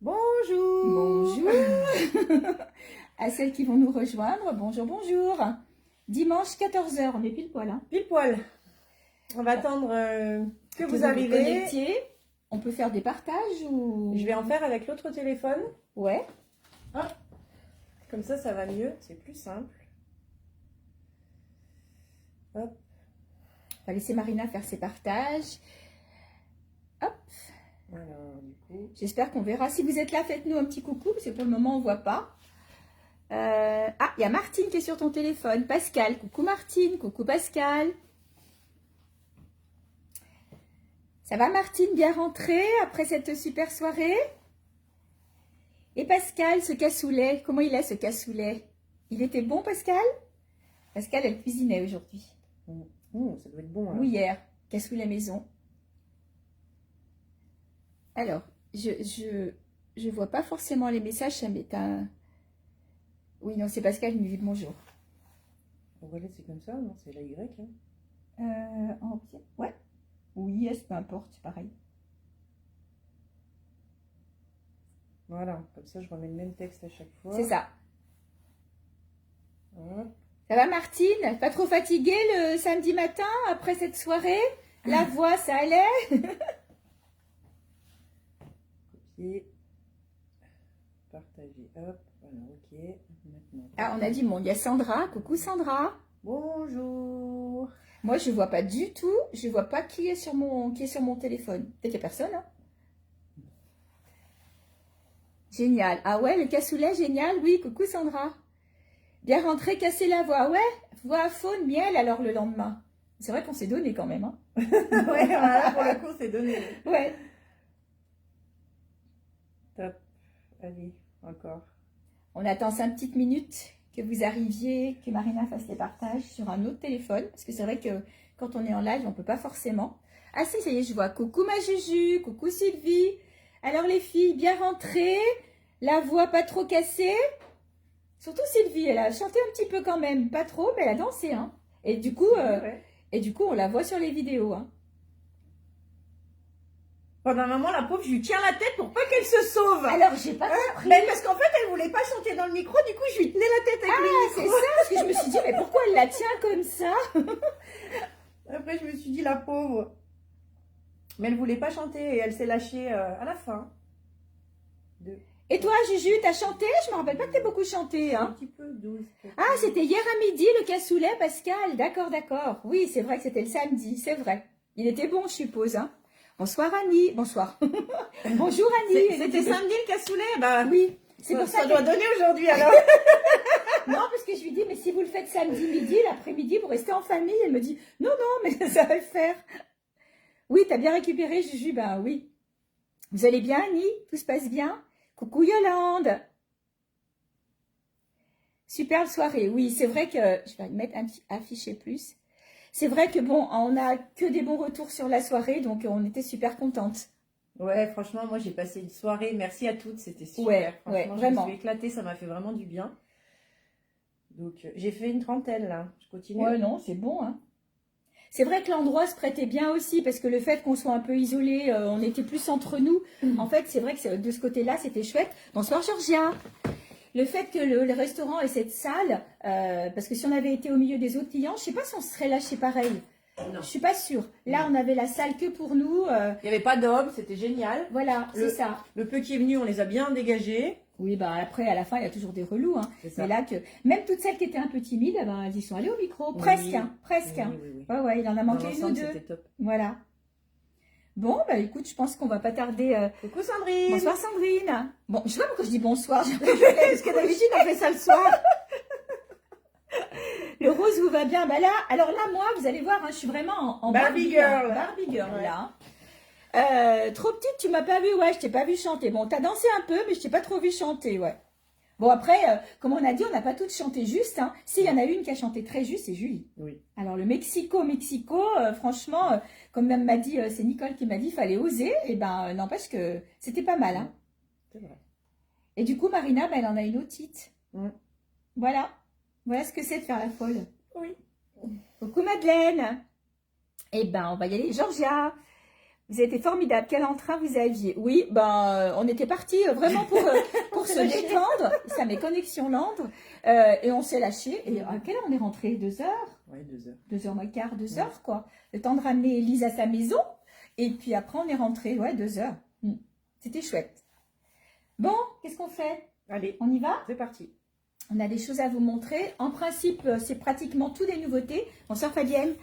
Bonjour. Bonjour à celles qui vont nous rejoindre. Bonjour, bonjour. Dimanche 14h, on est pile poil. Hein. Pile poil. On va attendre que vous arrivez. Connectiez. On peut faire des partages ou... Je vais en faire avec l'autre téléphone. Ouais. Ah. Comme ça va mieux. C'est plus simple. Hop. On va laisser Marina faire ses partages. Hop. Alors, du coup... J'espère qu'on verra. Si vous êtes là, faites-nous un petit coucou, parce que pour le moment, on ne voit pas. Ah, il y a Martine qui est sur ton téléphone. Pascal. Coucou Martine. Coucou Pascal. Ça va Martine, bien rentrée après cette super soirée? Et Pascal, ce cassoulet, comment il est ce cassoulet? Il était bon Pascal? Pascal, elle cuisinait aujourd'hui. Ça doit être bon. Hein. Oui, hier. Cassoulet maison. Alors, je vois pas forcément les messages, ça m'est un... Oui, non, c'est Pascal qui me dit bonjour. Voilà, c'est comme ça, non? C'est la Y, hein? Ouais. Oui, yes, peu importe, c'est pareil. Voilà, comme ça, je remets le même texte à chaque fois. C'est ça. Hop. Ça va Martine? Pas trop fatiguée le samedi matin après cette soirée? La voix, ça allait? Copier. Partager. Hop. Voilà, ok. Maintenant. Ah, on a dit monde. Il y a Sandra. Coucou Sandra. Bonjour. Moi, je vois pas du tout. Je vois pas qui est sur mon téléphone. Peut-être qu'il n'y a personne. Hein. Génial. Ah ouais, le cassoulet, génial. Oui, coucou Sandra. Bien rentré, casser la voix. Ouais, voix faune, miel alors le lendemain. C'est vrai qu'on s'est donné quand même. Hein. Ouais, voilà, pour le coup, c'est donné. Ouais. Top. Allez, encore. On attend 5 petites minutes que vous arriviez, que Marina fasse les partages sur un autre téléphone. Parce que c'est vrai que quand on est en live, on ne peut pas forcément. Ah si, ça y est, je vois. Coucou ma Juju, coucou Sylvie. Alors les filles, bien rentrées. La voix pas trop cassée. Surtout Sylvie, elle a chanté un petit peu quand même. Pas trop, mais elle a dansé. Hein. Et du coup, on la voit sur les vidéos. Hein. Pendant un moment, la pauvre, je lui tiens la tête pour pas qu'elle se sauve. Alors, j'ai pas compris. Mais parce qu'en fait, elle voulait pas chanter dans le micro, du coup, je lui tenais la tête avec le micro. C'est ça, parce que je me suis dit, mais pourquoi elle la tient comme ça? Après, je me suis dit, la pauvre. Mais elle voulait pas chanter et elle s'est lâchée à la fin. Et toi, Juju, t'as chanté? Je me rappelle pas que t'aies beaucoup chanté. Hein. Un petit peu, 12. Ah, c'était hier à midi, le cassoulet, Pascal. D'accord, d'accord. Oui, c'est vrai que c'était le samedi, c'est vrai. Il était bon, je suppose. Hein. Bonsoir Annie. Bonsoir. Bonjour Annie. C'était samedi le cassoulet? Bah oui. C'est pour ça ça doit donner aujourd'hui alors. Non, parce que je lui dis, mais si vous le faites samedi midi, l'après-midi, vous restez en famille. Elle me dit, non, non, mais ça va le faire. Oui, t'as bien récupéré, Juju? Ben oui. Vous allez bien, Annie? Tout se passe bien? Coucou Yolande. Superbe soirée. Oui, c'est vrai que... Je vais mettre afficher plus. C'est vrai que bon, on a que des bons retours sur la soirée, donc on était super contentes. Ouais, franchement, moi j'ai passé une soirée. Merci à toutes, c'était super. Ouais, franchement, vraiment. Je me suis éclatée, ça m'a fait vraiment du bien. Donc j'ai fait une trentaine là. Je continue. Ouais, non, c'est bon. Hein. C'est vrai que l'endroit se prêtait bien aussi, parce que le fait qu'on soit un peu isolés, on était plus entre nous. En fait, c'est vrai que de ce côté-là, c'était chouette. Bonsoir Georgia. Le fait que le restaurant ait cette salle, parce que si on avait été au milieu des autres clients, je ne sais pas si on se serait lâché pareil. Non. Je suis pas sûre. Là, on avait la salle que pour nous. Il n'y avait pas d'hommes, c'était génial. Voilà, c'est ça. Le peu qui est venu, on les a bien dégagés. Oui, bah après, à la fin, il y a toujours des relous. Hein. Ça. Mais là, même toutes celles qui étaient un peu timides, ben, elles y sont allées au micro. Presque, oui. hein, presque. Oui. Ouais, il en a manqué une ou deux. Top. Voilà. Bon, bah écoute, je pense qu'on va pas tarder. Coucou Sandrine. Bonsoir Sandrine. Bon, je sais pas pourquoi je dis bonsoir. Parce que d'habitude, on fait ça le soir. Le rose vous va bien. Bah là, alors là, moi, vous allez voir, hein, je suis vraiment en Barbie girl. Barbie girl, ouais. là. Trop petite, tu m'as pas vu, ouais, je t'ai pas vu chanter. Bon, t'as dansé un peu, mais je t'ai pas trop vu chanter, ouais. Bon, après, comme on a dit, on n'a pas toutes chanté juste. Hein. Si, il y en a une qui a chanté très juste, c'est Julie. Oui. Alors, le Mexico, franchement, comme même m'a dit, c'est Nicole qui m'a dit, il fallait oser. Et ben, n'empêche que c'était pas mal. Hein. C'est vrai. Et du coup, Marina, ben, elle en a une otite. Voilà. Voilà ce que c'est de faire la folle. Oui. Coucou Madeleine. Eh ben, on va y aller. Georgia. Vous avez été formidable. Quel entrain vous aviez? Oui, ben, on était parti vraiment pour se détendre. Ça met connexion Londres. Et on s'est lâché. Et à quelle heure on est rentré? 2 heures? Ouais, 2 heures. 2 heures moins quart, 2 heures, quoi. Le temps de ramener Elise à sa maison. Et puis après, on est rentré. Ouais, 2 heures. C'était chouette. Bon, qu'est-ce qu'on fait? Allez, on y va? c'est parti. On a des choses à vous montrer. En principe, c'est pratiquement tout des nouveautés. Bonsoir Fabienne.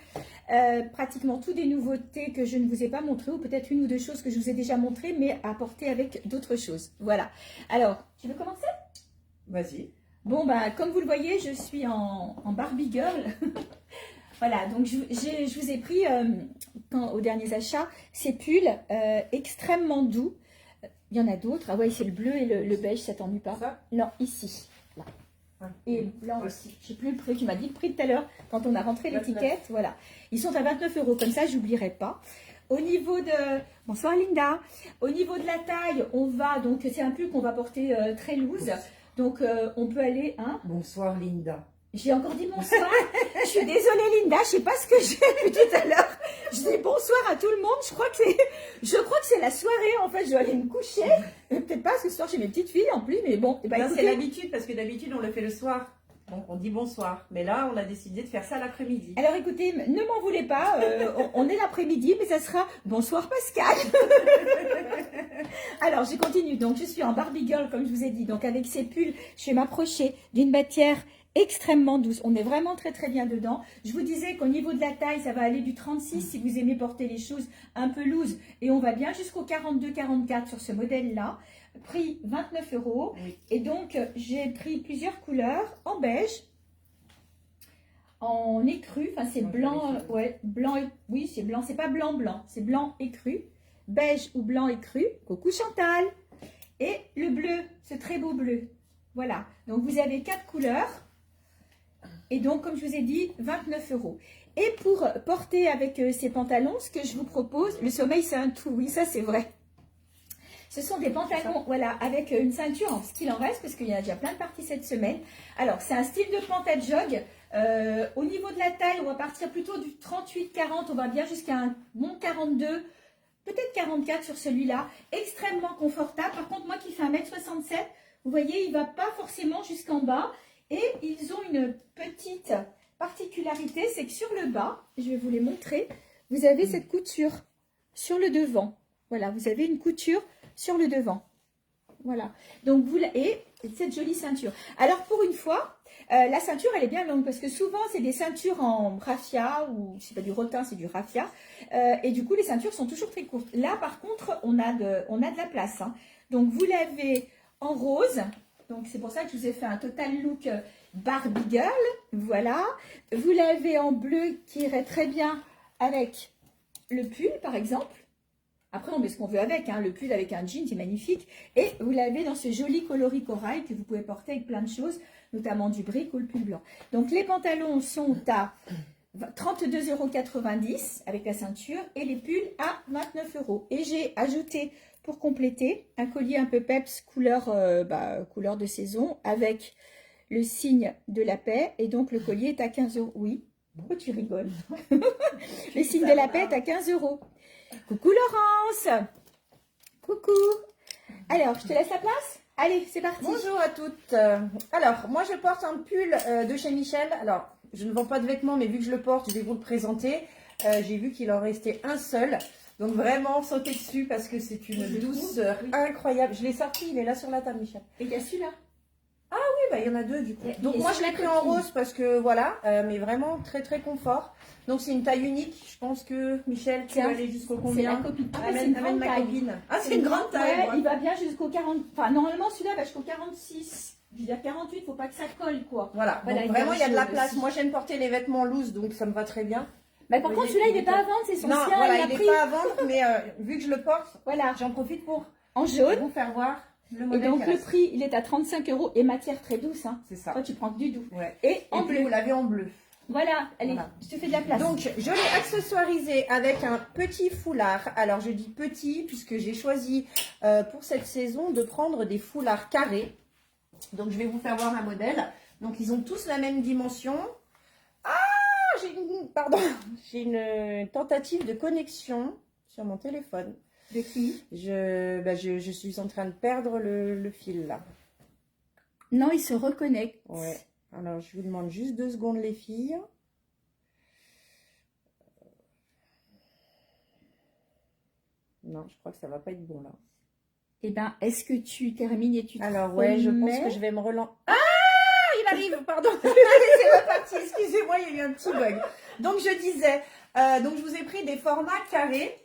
Pratiquement tout des nouveautés que je ne vous ai pas montrées, ou peut-être une ou deux choses que je vous ai déjà montrées, mais apportées avec d'autres choses. Voilà. Alors, tu veux commencer? Vas-y. Bon, bah, comme vous le voyez, je suis en Barbie Girl. Voilà, donc je vous ai pris, aux derniers achats, ces pulls extrêmement doux. Il y en a d'autres. Ah ouais, c'est le bleu et le beige, ça t'ennuie pas? Ça? Non, ici. Là. Et blanc aussi. Je sais plus le prix. Tu m'as dit le prix tout à l'heure quand on a rentré l'étiquette. Voilà. Ils sont à 29 €. Comme ça, j'oublierai pas. Au niveau de... Bonsoir Linda. Au niveau de la taille, on va... Donc, c'est un pull qu'on va porter très loose. Donc, on peut aller... Hein. Bonsoir Linda. J'ai encore dit bonsoir. Je suis désolée Linda, je sais pas ce que j'ai vu tout à l'heure. Je dis bonsoir à tout le monde. Je crois que c'est la soirée. En fait, je dois aller me coucher. Peut-être pas parce que ce soir j'ai mes petites filles en plus, mais bon. Ben, c'est l'habitude parce que d'habitude on le fait le soir. Donc on dit bonsoir. Mais là, on a décidé de faire ça l'après-midi. Alors écoutez, ne m'en voulez pas. On est l'après-midi, mais ça sera bonsoir Pascal. Alors je continue. Donc je suis en Barbie Girl comme je vous ai dit. Donc avec ces pulls, je vais m'approcher d'une matière extrêmement douce. On est vraiment très très bien dedans. Je vous disais qu'au niveau de la taille, ça va aller du 36 si vous aimez porter les choses un peu loose. Et on va bien jusqu'au 42-44 sur ce modèle-là. Prix 29 €. Oui. Et donc, j'ai pris plusieurs couleurs en beige, en écru. Enfin, c'est blanc. Ouais, blanc. Oui, c'est blanc. C'est pas blanc-blanc. C'est blanc écru. Beige ou blanc écru. Coucou Chantal. Et le bleu, ce très beau bleu. Voilà. Donc, vous avez 4 couleurs. Et donc, comme je vous ai dit, 29 €. Et pour porter avec ces pantalons, ce que je vous propose, le sommeil c'est un tout, oui, ça c'est vrai. Ce sont des pantalons, voilà, avec une ceinture, ce qu'il en reste, parce qu'il y en a déjà plein de parties cette semaine. Alors, c'est un style de pantalon jog. Au niveau de la taille, on va partir plutôt du 38-40, on va bien jusqu'à un bon 42, peut-être 44 sur celui-là. Extrêmement confortable. Par contre, moi qui fais 1m67, vous voyez, il ne va pas forcément jusqu'en bas. Et ils ont une petite particularité, c'est que sur le bas, je vais vous les montrer, vous avez cette couture sur le devant. Voilà, vous avez une couture sur le devant. Voilà. Donc, et cette jolie ceinture. Alors, pour une fois, la ceinture, elle est bien longue parce que souvent, c'est des ceintures en raffia ou c'est pas du rotin, c'est du raffia. Et du coup, les ceintures sont toujours très courtes. Là, par contre, on a de la place. Hein. Donc, vous l'avez en rose. Donc, c'est pour ça que je vous ai fait un total look Barbie Girl. Voilà. Vous l'avez en bleu qui irait très bien avec le pull, par exemple. Après, on met ce qu'on veut avec. Hein. Le pull avec un jean, c'est magnifique. Et vous l'avez dans ce joli coloris corail que vous pouvez porter avec plein de choses, notamment du bric ou le pull blanc. Donc, les pantalons sont à 32,90 € avec la ceinture et les pulls à 29 €. Et j'ai ajouté, pour compléter, un collier un peu peps couleur de saison avec le signe de la paix. Et donc, le collier est à 15 €. Oui, pourquoi tu rigoles? Le signe de la paix est à 15 €. Coucou Laurence. Coucou. Alors, je te laisse la place? Allez, c'est parti. Bonjour à toutes. Alors, moi, je porte un pull de chez Michel. Alors, je ne vends pas de vêtements, mais vu que je le porte, je vais vous le présenter. J'ai vu qu'il en restait un seul. Donc, vraiment, sautez dessus parce que c'est une douceur incroyable. Je l'ai sorti, il est là sur la table, Michel. Et il y a celui-là. Ah oui, bah, il y en a deux du coup. Donc, moi, je l'ai pris en rose parce que, voilà, mais vraiment très, très confort. Donc, c'est une taille unique. Je pense que, Michel, tu vas aller jusqu'au combien? C'est la copine. Ah, amène ma copine. Ah, c'est une grande taille. Ouais, il va bien jusqu'au 40. Enfin, normalement, celui-là va jusqu'au 46. Je veux dire 48, faut pas que ça colle, quoi. Voilà. Donc, vraiment, il y a de la place. Moi, j'aime porter les vêtements loose, donc ça me va très bien. Mais par contre, celui-là, il n'est pas à vendre, c'est son non, sien. Voilà, il n'est pas à vendre, mais vu que je le porte, voilà, j'en profite pour en jaune. vous faire voir le Et modèle. donc, le prix, il est à 35 € et matière très douce. Hein. C'est ça. Toi, tu prends que du doux. Ouais. Et en bleu. Vous l'avez en bleu. Voilà, allez, Voilà. je te fais de la place. Donc, je l'ai accessoirisé avec un petit foulard. Alors, je dis petit puisque j'ai choisi pour cette saison de prendre des foulards carrés. Donc, je vais vous faire voir un modèle. Donc, ils ont tous la même dimension. Ah, j'ai une tentative de connexion sur mon téléphone. De qui? Je suis en train de perdre le fil là. Non, il se reconnecte. Ouais. Alors, je vous demande juste 2 secondes, les filles. Non, je crois que ça va pas être bon là. Eh ben, est-ce que tu termines et tu te Alors, ouais, je pense remets? que je vais me relancer. Ah, il arrive, pardon. C'est reparti, excusez-moi, il y a eu un petit bug. Donc, je disais, donc je vous ai pris des formats carrés.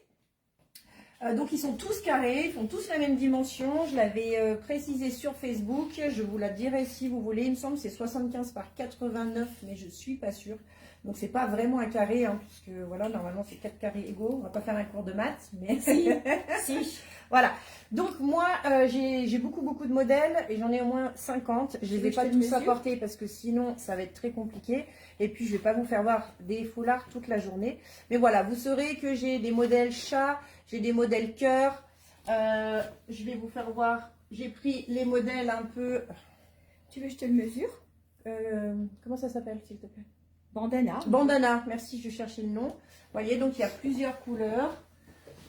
Donc, ils sont tous carrés, ils font tous la même dimension. Je l'avais précisé sur Facebook. Je vous la dirai si vous voulez. Il me semble que c'est 75 par 89, mais je suis pas sûre. Donc, c'est pas vraiment un carré, hein, puisque voilà, normalement, c'est 4 carrés égaux. On va pas faire un cours de maths, mais Si, si. voilà. Donc, moi, j'ai beaucoup de modèles et j'en ai au moins 50. Je les ai pas tous apportés parce que sinon, ça va être très compliqué. Et puis, je vais pas vous faire voir des foulards toute la journée. Mais voilà, vous saurez que j'ai des modèles chat, j'ai des modèles cœur. Je vais vous faire voir. J'ai pris les modèles un peu. Tu veux que je te le mesure? Comment ça s'appelle, s'il te plaît? Bandana. Bandana. Merci, je cherchais le nom. Vous voyez, donc il y a plusieurs couleurs.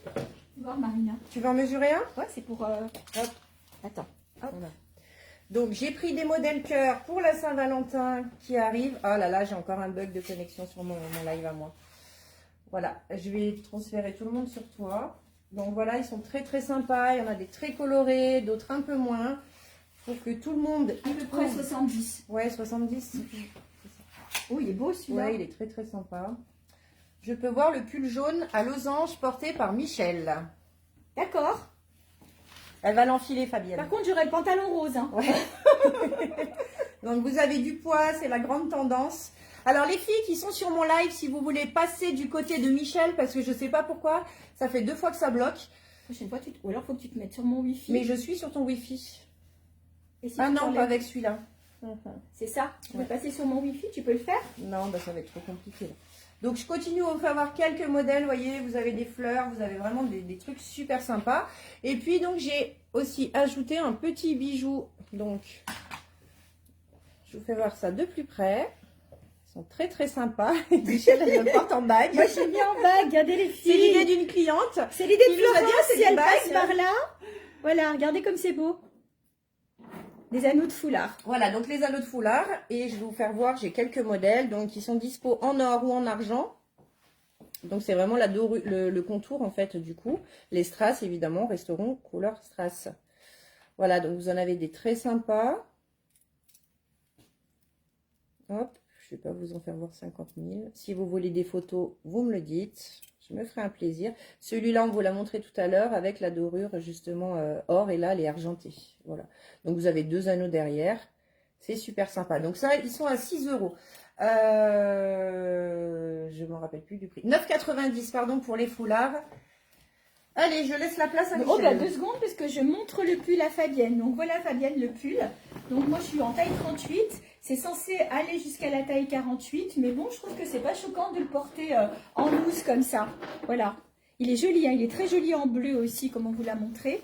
Tu vois, Marina? Tu veux en mesurer un? Ouais, c'est pour... Hop. Attends. Hop. Voilà. Donc, j'ai pris des modèles cœur pour la Saint-Valentin qui arrive. Ah là là, j'ai encore un bug de connexion sur mon live à moi. Voilà, je vais transférer tout le monde sur toi. Donc voilà, ils sont très sympas. Il y en a des très colorés, d'autres un peu moins. Pour que tout le monde... À peu près 70. Ouais, 70. Oh, il est beau celui-là. Ouais, il est très sympa. Je peux voir le pull jaune à losange porté par Michel. D'accord. Elle va l'enfiler, Fabienne. Par contre, j'aurai le pantalon rose. Hein. Ouais. Donc, vous avez du poids, c'est la grande tendance. Alors, les filles qui sont sur mon live, si vous voulez passer du côté de Michel, parce que je ne sais pas pourquoi, ça fait 2 fois que ça bloque. Prochaine fois, ou alors, faut que tu te mettes sur mon Wi-Fi. Mais je suis sur ton Wi-Fi. Et si Ah tu non, t'enlèves- pas avec celui-là. C'est ça. Tu Ouais. veux passer sur mon Wi-Fi, tu peux le faire? Non, bah, ça va être trop compliqué. Là. Donc, je continue à vous faire voir quelques modèles. Vous voyez, vous avez des fleurs, vous avez vraiment des trucs super sympas. Et puis, donc, j'ai aussi ajouté un petit bijou. Donc, je vous fais voir ça de plus près. Ils sont très sympas. Michel, elle me porte en bague. Moi, j'ai mis en bague. Regardez les filles. C'est l'idée d'une cliente. C'est l'idée de qui nous a dit, Florence. c'est Si des elle passe bagues. par là. Voilà, regardez comme c'est beau. Des anneaux de foulard. Voilà, donc les anneaux de foulard. Et je vais vous faire voir, j'ai quelques modèles. Donc, qui sont dispo en or ou en argent. Donc, c'est vraiment la dorure, le contour, en fait, du coup. Les strass, évidemment, resteront couleur strass. Voilà, donc vous en avez des très sympas. Hop, je ne vais pas vous en faire voir 50 000. Si vous voulez des photos, vous me le dites. Je me ferai un plaisir. Celui-là, on vous l'a montré tout à l'heure avec la dorure, justement, or. Et là, elle est argentée. Voilà. Donc, vous avez 2 anneaux derrière. C'est super sympa. Donc, ça, ils sont à 6 €. Je ne me rappelle plus du prix. 9,90 pardon, pour les foulards. Allez, je laisse la place à Michel. Oh, bah 2 secondes, parce que je montre le pull à Fabienne. Donc, voilà, Fabienne, le pull. Donc, moi, je suis en taille 38. C'est censé aller jusqu'à la taille 48. Mais bon, je trouve que c'est pas choquant de le porter en loose comme ça. Voilà. Il est joli, hein. Il est très joli en bleu aussi, comme on vous l'a montré.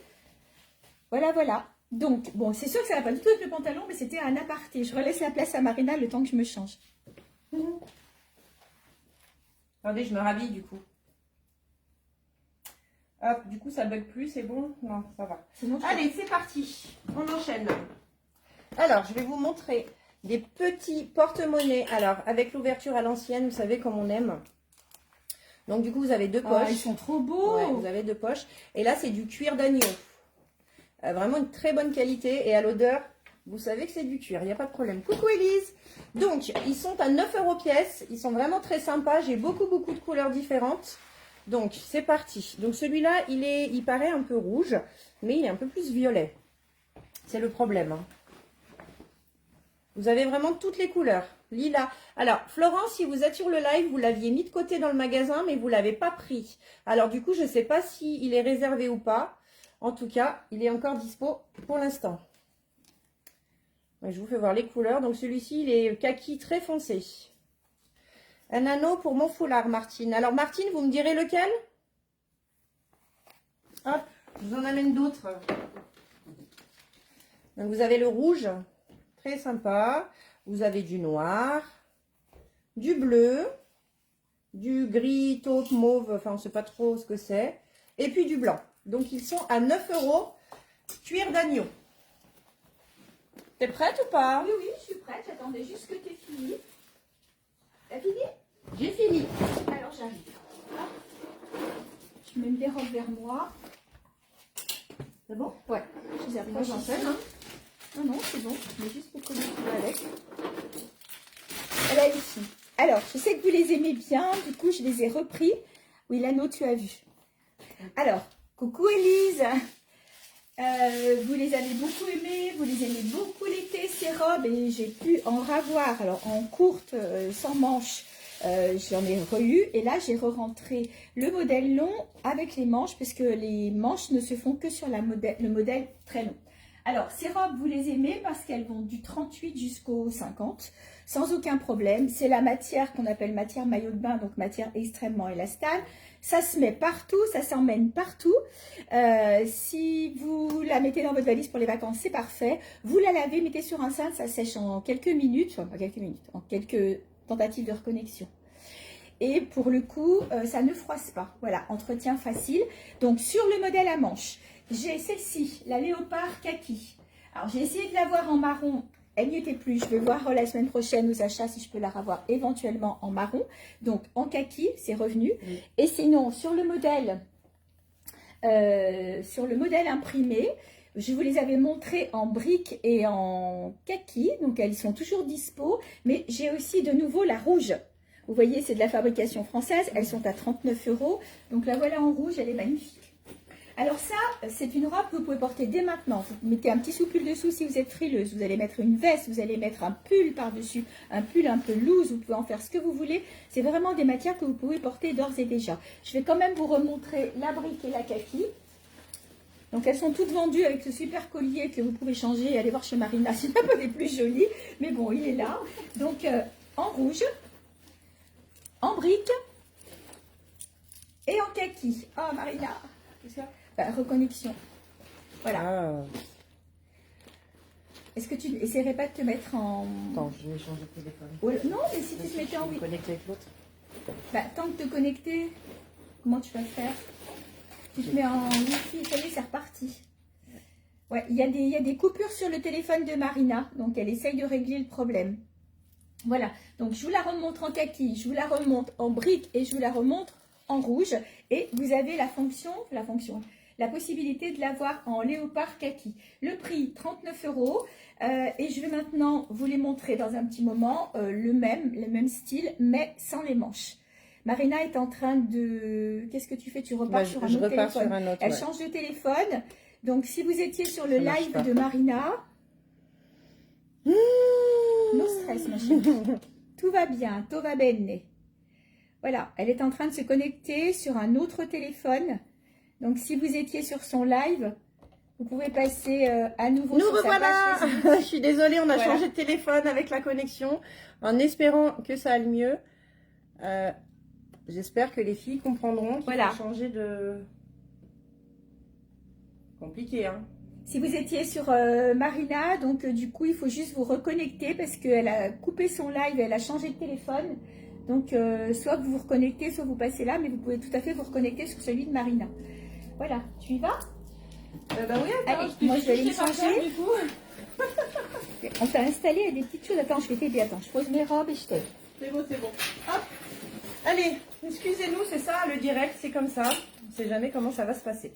Voilà, voilà. Donc, bon, c'est sûr que ça va pas du tout avec le pantalon, mais c'était un aparté. Je relaisse la place à Marina le temps que je me change. Attendez, je me rhabille du coup. Hop, du coup, ça bug plus, c'est bon? Non, ça va. Sinon, Allez, c'est parti. On enchaîne. Alors, je vais vous montrer des petits porte-monnaies. Alors, avec l'ouverture à l'ancienne, vous savez comme on aime. Donc, du coup, vous avez 2 poches. ils sont trop beaux. Ouais, vous avez 2 poches. Et là, c'est du cuir d'agneau. Vraiment une très bonne qualité. Et à l'odeur, vous savez que c'est du cuir. Il n'y a pas de problème. Coucou Elise. Donc, ils sont à 9 € pièce. Ils sont vraiment très sympas. J'ai beaucoup de couleurs différentes. Donc, c'est parti. Donc, celui-là, il paraît un peu rouge, mais il est un peu plus violet. C'est le problème. Hein. Vous avez vraiment toutes les couleurs. Lilas. Alors, Florence, si vous êtes sur le live, vous l'aviez mis de côté dans le magasin, mais vous ne l'avez pas pris. Alors, du coup, je ne sais pas s'il est réservé ou pas. En tout cas, il est encore dispo pour l'instant. Je vous fais voir les couleurs. Donc, celui-ci, il est kaki très foncé. Un anneau pour mon foulard, Martine. Alors, Martine, vous me direz lequel? Hop, je vous en amène d'autres. Donc, vous avez le rouge, très sympa. Vous avez du noir, du bleu, du gris, taupe, mauve. Enfin, on ne sait pas trop ce que c'est. et puis du blanc. Donc, ils sont à 9 € cuir d'agneau. T'es prête ou pas? Oui, oui, je suis prête. J'attendais juste que tu aies fini. T'as fini? J'ai fini. Alors, j'arrive. Je mets les robes vers moi. C'est bon? Ouais, je les arrive. Moi, j'en fais, hein. Non, non, c'est bon. Mais juste pour coller tout avec. Voilà, ici. Alors, je sais que vous les aimez bien. Du coup, je les ai repris. Oui, l'anneau, tu as vu. Alors, coucou Élise. Vous les avez beaucoup aimés, vous les aimez beaucoup l'été, ces robes, et j'ai pu en ravoir. Alors, en courte, sans manches, j'en ai re-eu. Et là, j'ai re-rentré le modèle long avec les manches, parce que les manches ne se font que sur le modèle très long. Alors, ces robes, vous les aimez parce qu'elles vont du 38 jusqu'au 50, sans aucun problème. C'est la matière qu'on appelle matière maillot de bain, donc matière extrêmement élastane. Ça se met partout, ça s'emmène partout. Si vous la mettez dans votre valise pour les vacances, c'est parfait. Vous la lavez, mettez sur un cintre, ça sèche en quelques minutes, enfin pas quelques minutes, en quelques tentatives de reconnexion. Et pour le coup, ça ne froisse pas. Voilà, entretien facile. Donc, sur le modèle à manches, j'ai celle-ci, la léopard kaki. Alors, j'ai essayé de l'avoir en marron. Elle n'y était plus. Je vais voir la semaine prochaine aux achats si je peux la revoir éventuellement en marron. Donc, en kaki, c'est revenu. Oui. Et sinon, sur le modèle imprimé, je vous les avais montrés en brique et en kaki. Donc, elles sont toujours dispo. Mais j'ai aussi de nouveau la rouge. Vous voyez, c'est de la fabrication française. Elles sont à 39 €. Donc, la voilà en rouge. Elle est magnifique. Alors ça, c'est une robe que vous pouvez porter dès maintenant. Vous mettez un petit sous-pull dessous si vous êtes frileuse. Vous allez mettre une veste, vous allez mettre un pull par-dessus, un pull un peu loose. Vous pouvez en faire ce que vous voulez. C'est vraiment des matières que vous pouvez porter d'ores et déjà. Je vais quand même vous remontrer la brique et la kaki. Donc elles sont toutes vendues avec ce super collier que vous pouvez changer et aller voir chez Marina. C'est un peu des plus jolies, mais bon, il est là. Donc en rouge, en brique et en kaki. Oh Marina, qu'est-ce que ça? Reconnexion. Voilà. Ah. Est-ce que tu n'essaierais pas de te mettre en... Attends, je vais changer de téléphone. Non, mais si tu te mettais en... Je vais connecter avec l'autre. Tant que te connecter, comment tu vas faire? Tu te mets en wifi, ça y est, c'est reparti. Ouais, il y a des coupures sur le téléphone de Marina, donc elle essaye de régler le problème. Voilà, donc je vous la remontre en kaki, je vous la remontre en brique et je vous la remontre en rouge. Et vous avez la possibilité de l'avoir en léopard kaki. Le prix, 39 €. Et je vais maintenant vous les montrer dans un petit moment, le même style, mais sans les manches. Marina est en train de... Qu'est-ce que tu fais? Tu repars sur un autre téléphone. Elle change de téléphone. Donc, si vous étiez sur le live de Marina... No stress, ma chérie. Tout va bien, tout va bene. Voilà, elle est en train de se connecter sur un autre téléphone. Donc, si vous étiez sur son live, vous pouvez passer à nouveau sur sa page Facebook. Je suis désolée, on a changé de téléphone avec la connexion, en espérant que ça aille mieux. J'espère que les filles comprendront qu'il faut changer de... Compliqué, hein. Si vous étiez sur Marina, donc du coup, il faut juste vous reconnecter parce qu'elle a coupé son live et elle a changé de téléphone. Donc, soit vous vous reconnectez, soit vous passez là, mais vous pouvez tout à fait vous reconnecter sur celui de Marina. Voilà, tu y vas? Bah oui, attends, allez, moi je vais aller me changer. Du coup. On t'a installé des petites choses. Attends, je vais t'aider. Attends, je pose mes robes et je t'aide. C'est bon, c'est bon. Hop. Allez, excusez-nous, c'est ça, le direct, c'est comme ça. On ne sait jamais comment ça va se passer.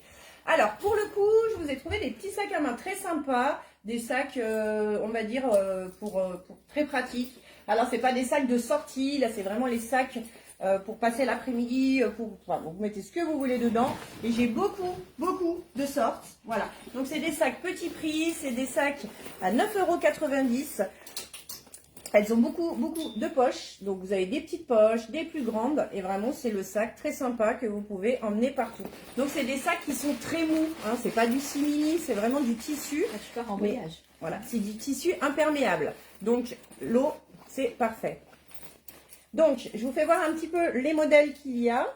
Alors, pour le coup, je vous ai trouvé des petits sacs à main très sympas. Des sacs, on va dire, pour très pratiques. Alors, c'est pas des sacs de sortie. Là, c'est vraiment les sacs pour passer l'après-midi. Enfin, vous mettez ce que vous voulez dedans. Et j'ai beaucoup de sortes. Voilà. Donc, c'est des sacs petit prix. C'est des sacs à 9,90 €. Elles ont beaucoup de poches, donc vous avez des petites poches, des plus grandes, et vraiment c'est le sac très sympa que vous pouvez emmener partout. Donc c'est des sacs qui sont très mous, hein, c'est pas du simili, c'est vraiment du tissu. Ah, tu pars en voyage. Voilà, c'est du tissu imperméable, donc l'eau c'est parfait. Donc je vous fais voir un petit peu les modèles qu'il y a,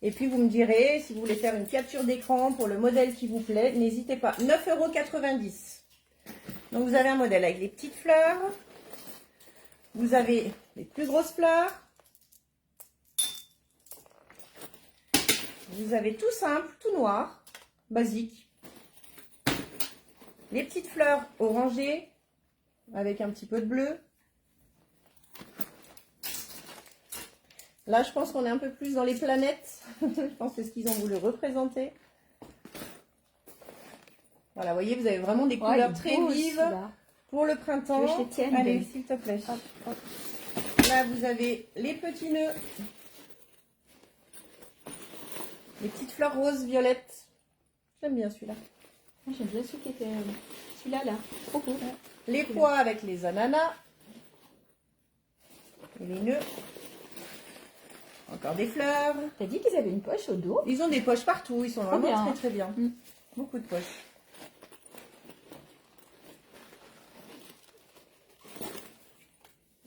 et puis vous me direz si vous voulez faire une capture d'écran pour le modèle qui vous plaît, n'hésitez pas. 9,90 €. Donc vous avez un modèle avec les petites fleurs. Vous avez les plus grosses fleurs. vous avez tout simple, tout noir, basique. Les petites fleurs orangées avec un petit peu de bleu. Là, je pense qu'on est un peu plus dans les planètes. Je pense que c'est ce qu'ils ont voulu représenter. Voilà, vous voyez, vous avez vraiment des couleurs très vives pour le printemps. Tu veux que je les tienne, allez, Debbie? s'il te plaît. Hop, hop. Là, vous avez les petits nœuds. Les petites fleurs roses, violettes. J'aime bien celui-là. J'aime bien celui qui était... Celui-là, là. Trop cool. Les pois avec les ananas. Et les nœuds. Encore des fleurs. T'as dit qu'ils avaient une poche au dos? Ils ont des poches partout. Ils sont vraiment bien. très très bien. Mm. Beaucoup de poches.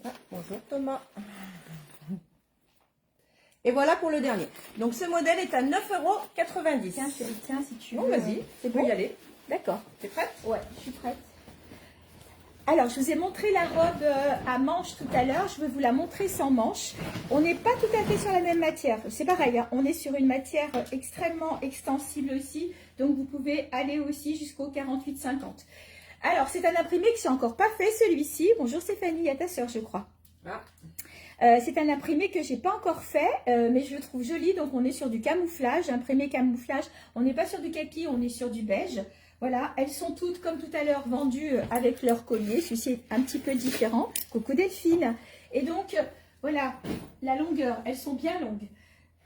Ah, bonjour Thomas. Et voilà pour le dernier. Donc ce modèle est à 9,90 €. Tiens, chérie, tiens, si tu Bon, veux. vas-y, C'est tu peux bon? y aller. D'accord. T'es prête? Ouais, je suis prête. Alors, je vous ai montré la robe à manches tout à l'heure. Je vais vous la montrer sans manches. On n'est pas tout à fait sur la même matière. C'est pareil, hein, on est sur une matière extrêmement extensible aussi. Donc, vous pouvez aller aussi jusqu'au 48-50. Alors, c'est un imprimé que j'ai encore pas fait, celui-ci. Bonjour Stéphanie, il y a ta soeur, je crois. Ah. C'est un imprimé que j'ai pas encore fait, mais je le trouve joli. Donc, on est sur du camouflage, imprimé camouflage. On n'est pas sur du kaki, on est sur du beige. Voilà, elles sont toutes, comme tout à l'heure, vendues avec leur collier. Celui-ci est un petit peu différent. Coucou Delphine. Et donc, voilà, la longueur, elles sont bien longues.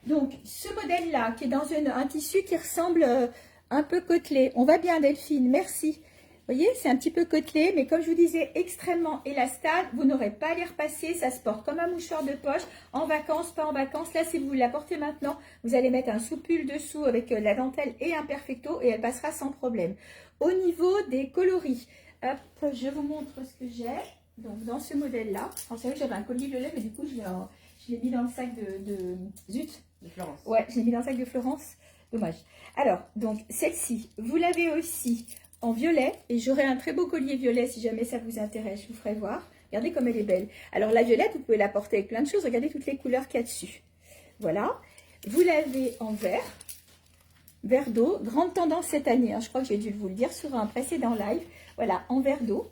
Donc, ce modèle-là, qui est dans un tissu qui ressemble un peu côtelé. On va bien Delphine, merci. Vous voyez, c'est un petit peu côtelé, mais comme je vous disais, extrêmement élastable. Vous n'aurez pas à les repasser. Ça se porte comme un mouchoir de poche, en vacances, pas en vacances. Là, si vous la portez maintenant, vous allez mettre un sous-pull dessous avec la dentelle et un perfecto et elle passera sans problème. Au niveau des coloris, hop, je vous montre ce que j'ai. Donc, dans ce modèle-là, c'est vrai que j'avais un collier violet, mais du coup, je l'ai mis dans le sac Zut. De Florence. Ouais, je l'ai mis dans le sac de Florence. Dommage. Alors, donc, celle-ci, vous l'avez aussi en violet, et j'aurai un très beau collier violet si jamais ça vous intéresse, je vous ferai voir. Regardez comme elle est belle. Alors la violette, vous pouvez la porter avec plein de choses, regardez toutes les couleurs qu'il y a dessus. Voilà. Vous l'avez en vert d'eau, grande tendance cette année, hein. Je crois que j'ai dû vous le dire sur un précédent live. Voilà, en vert d'eau.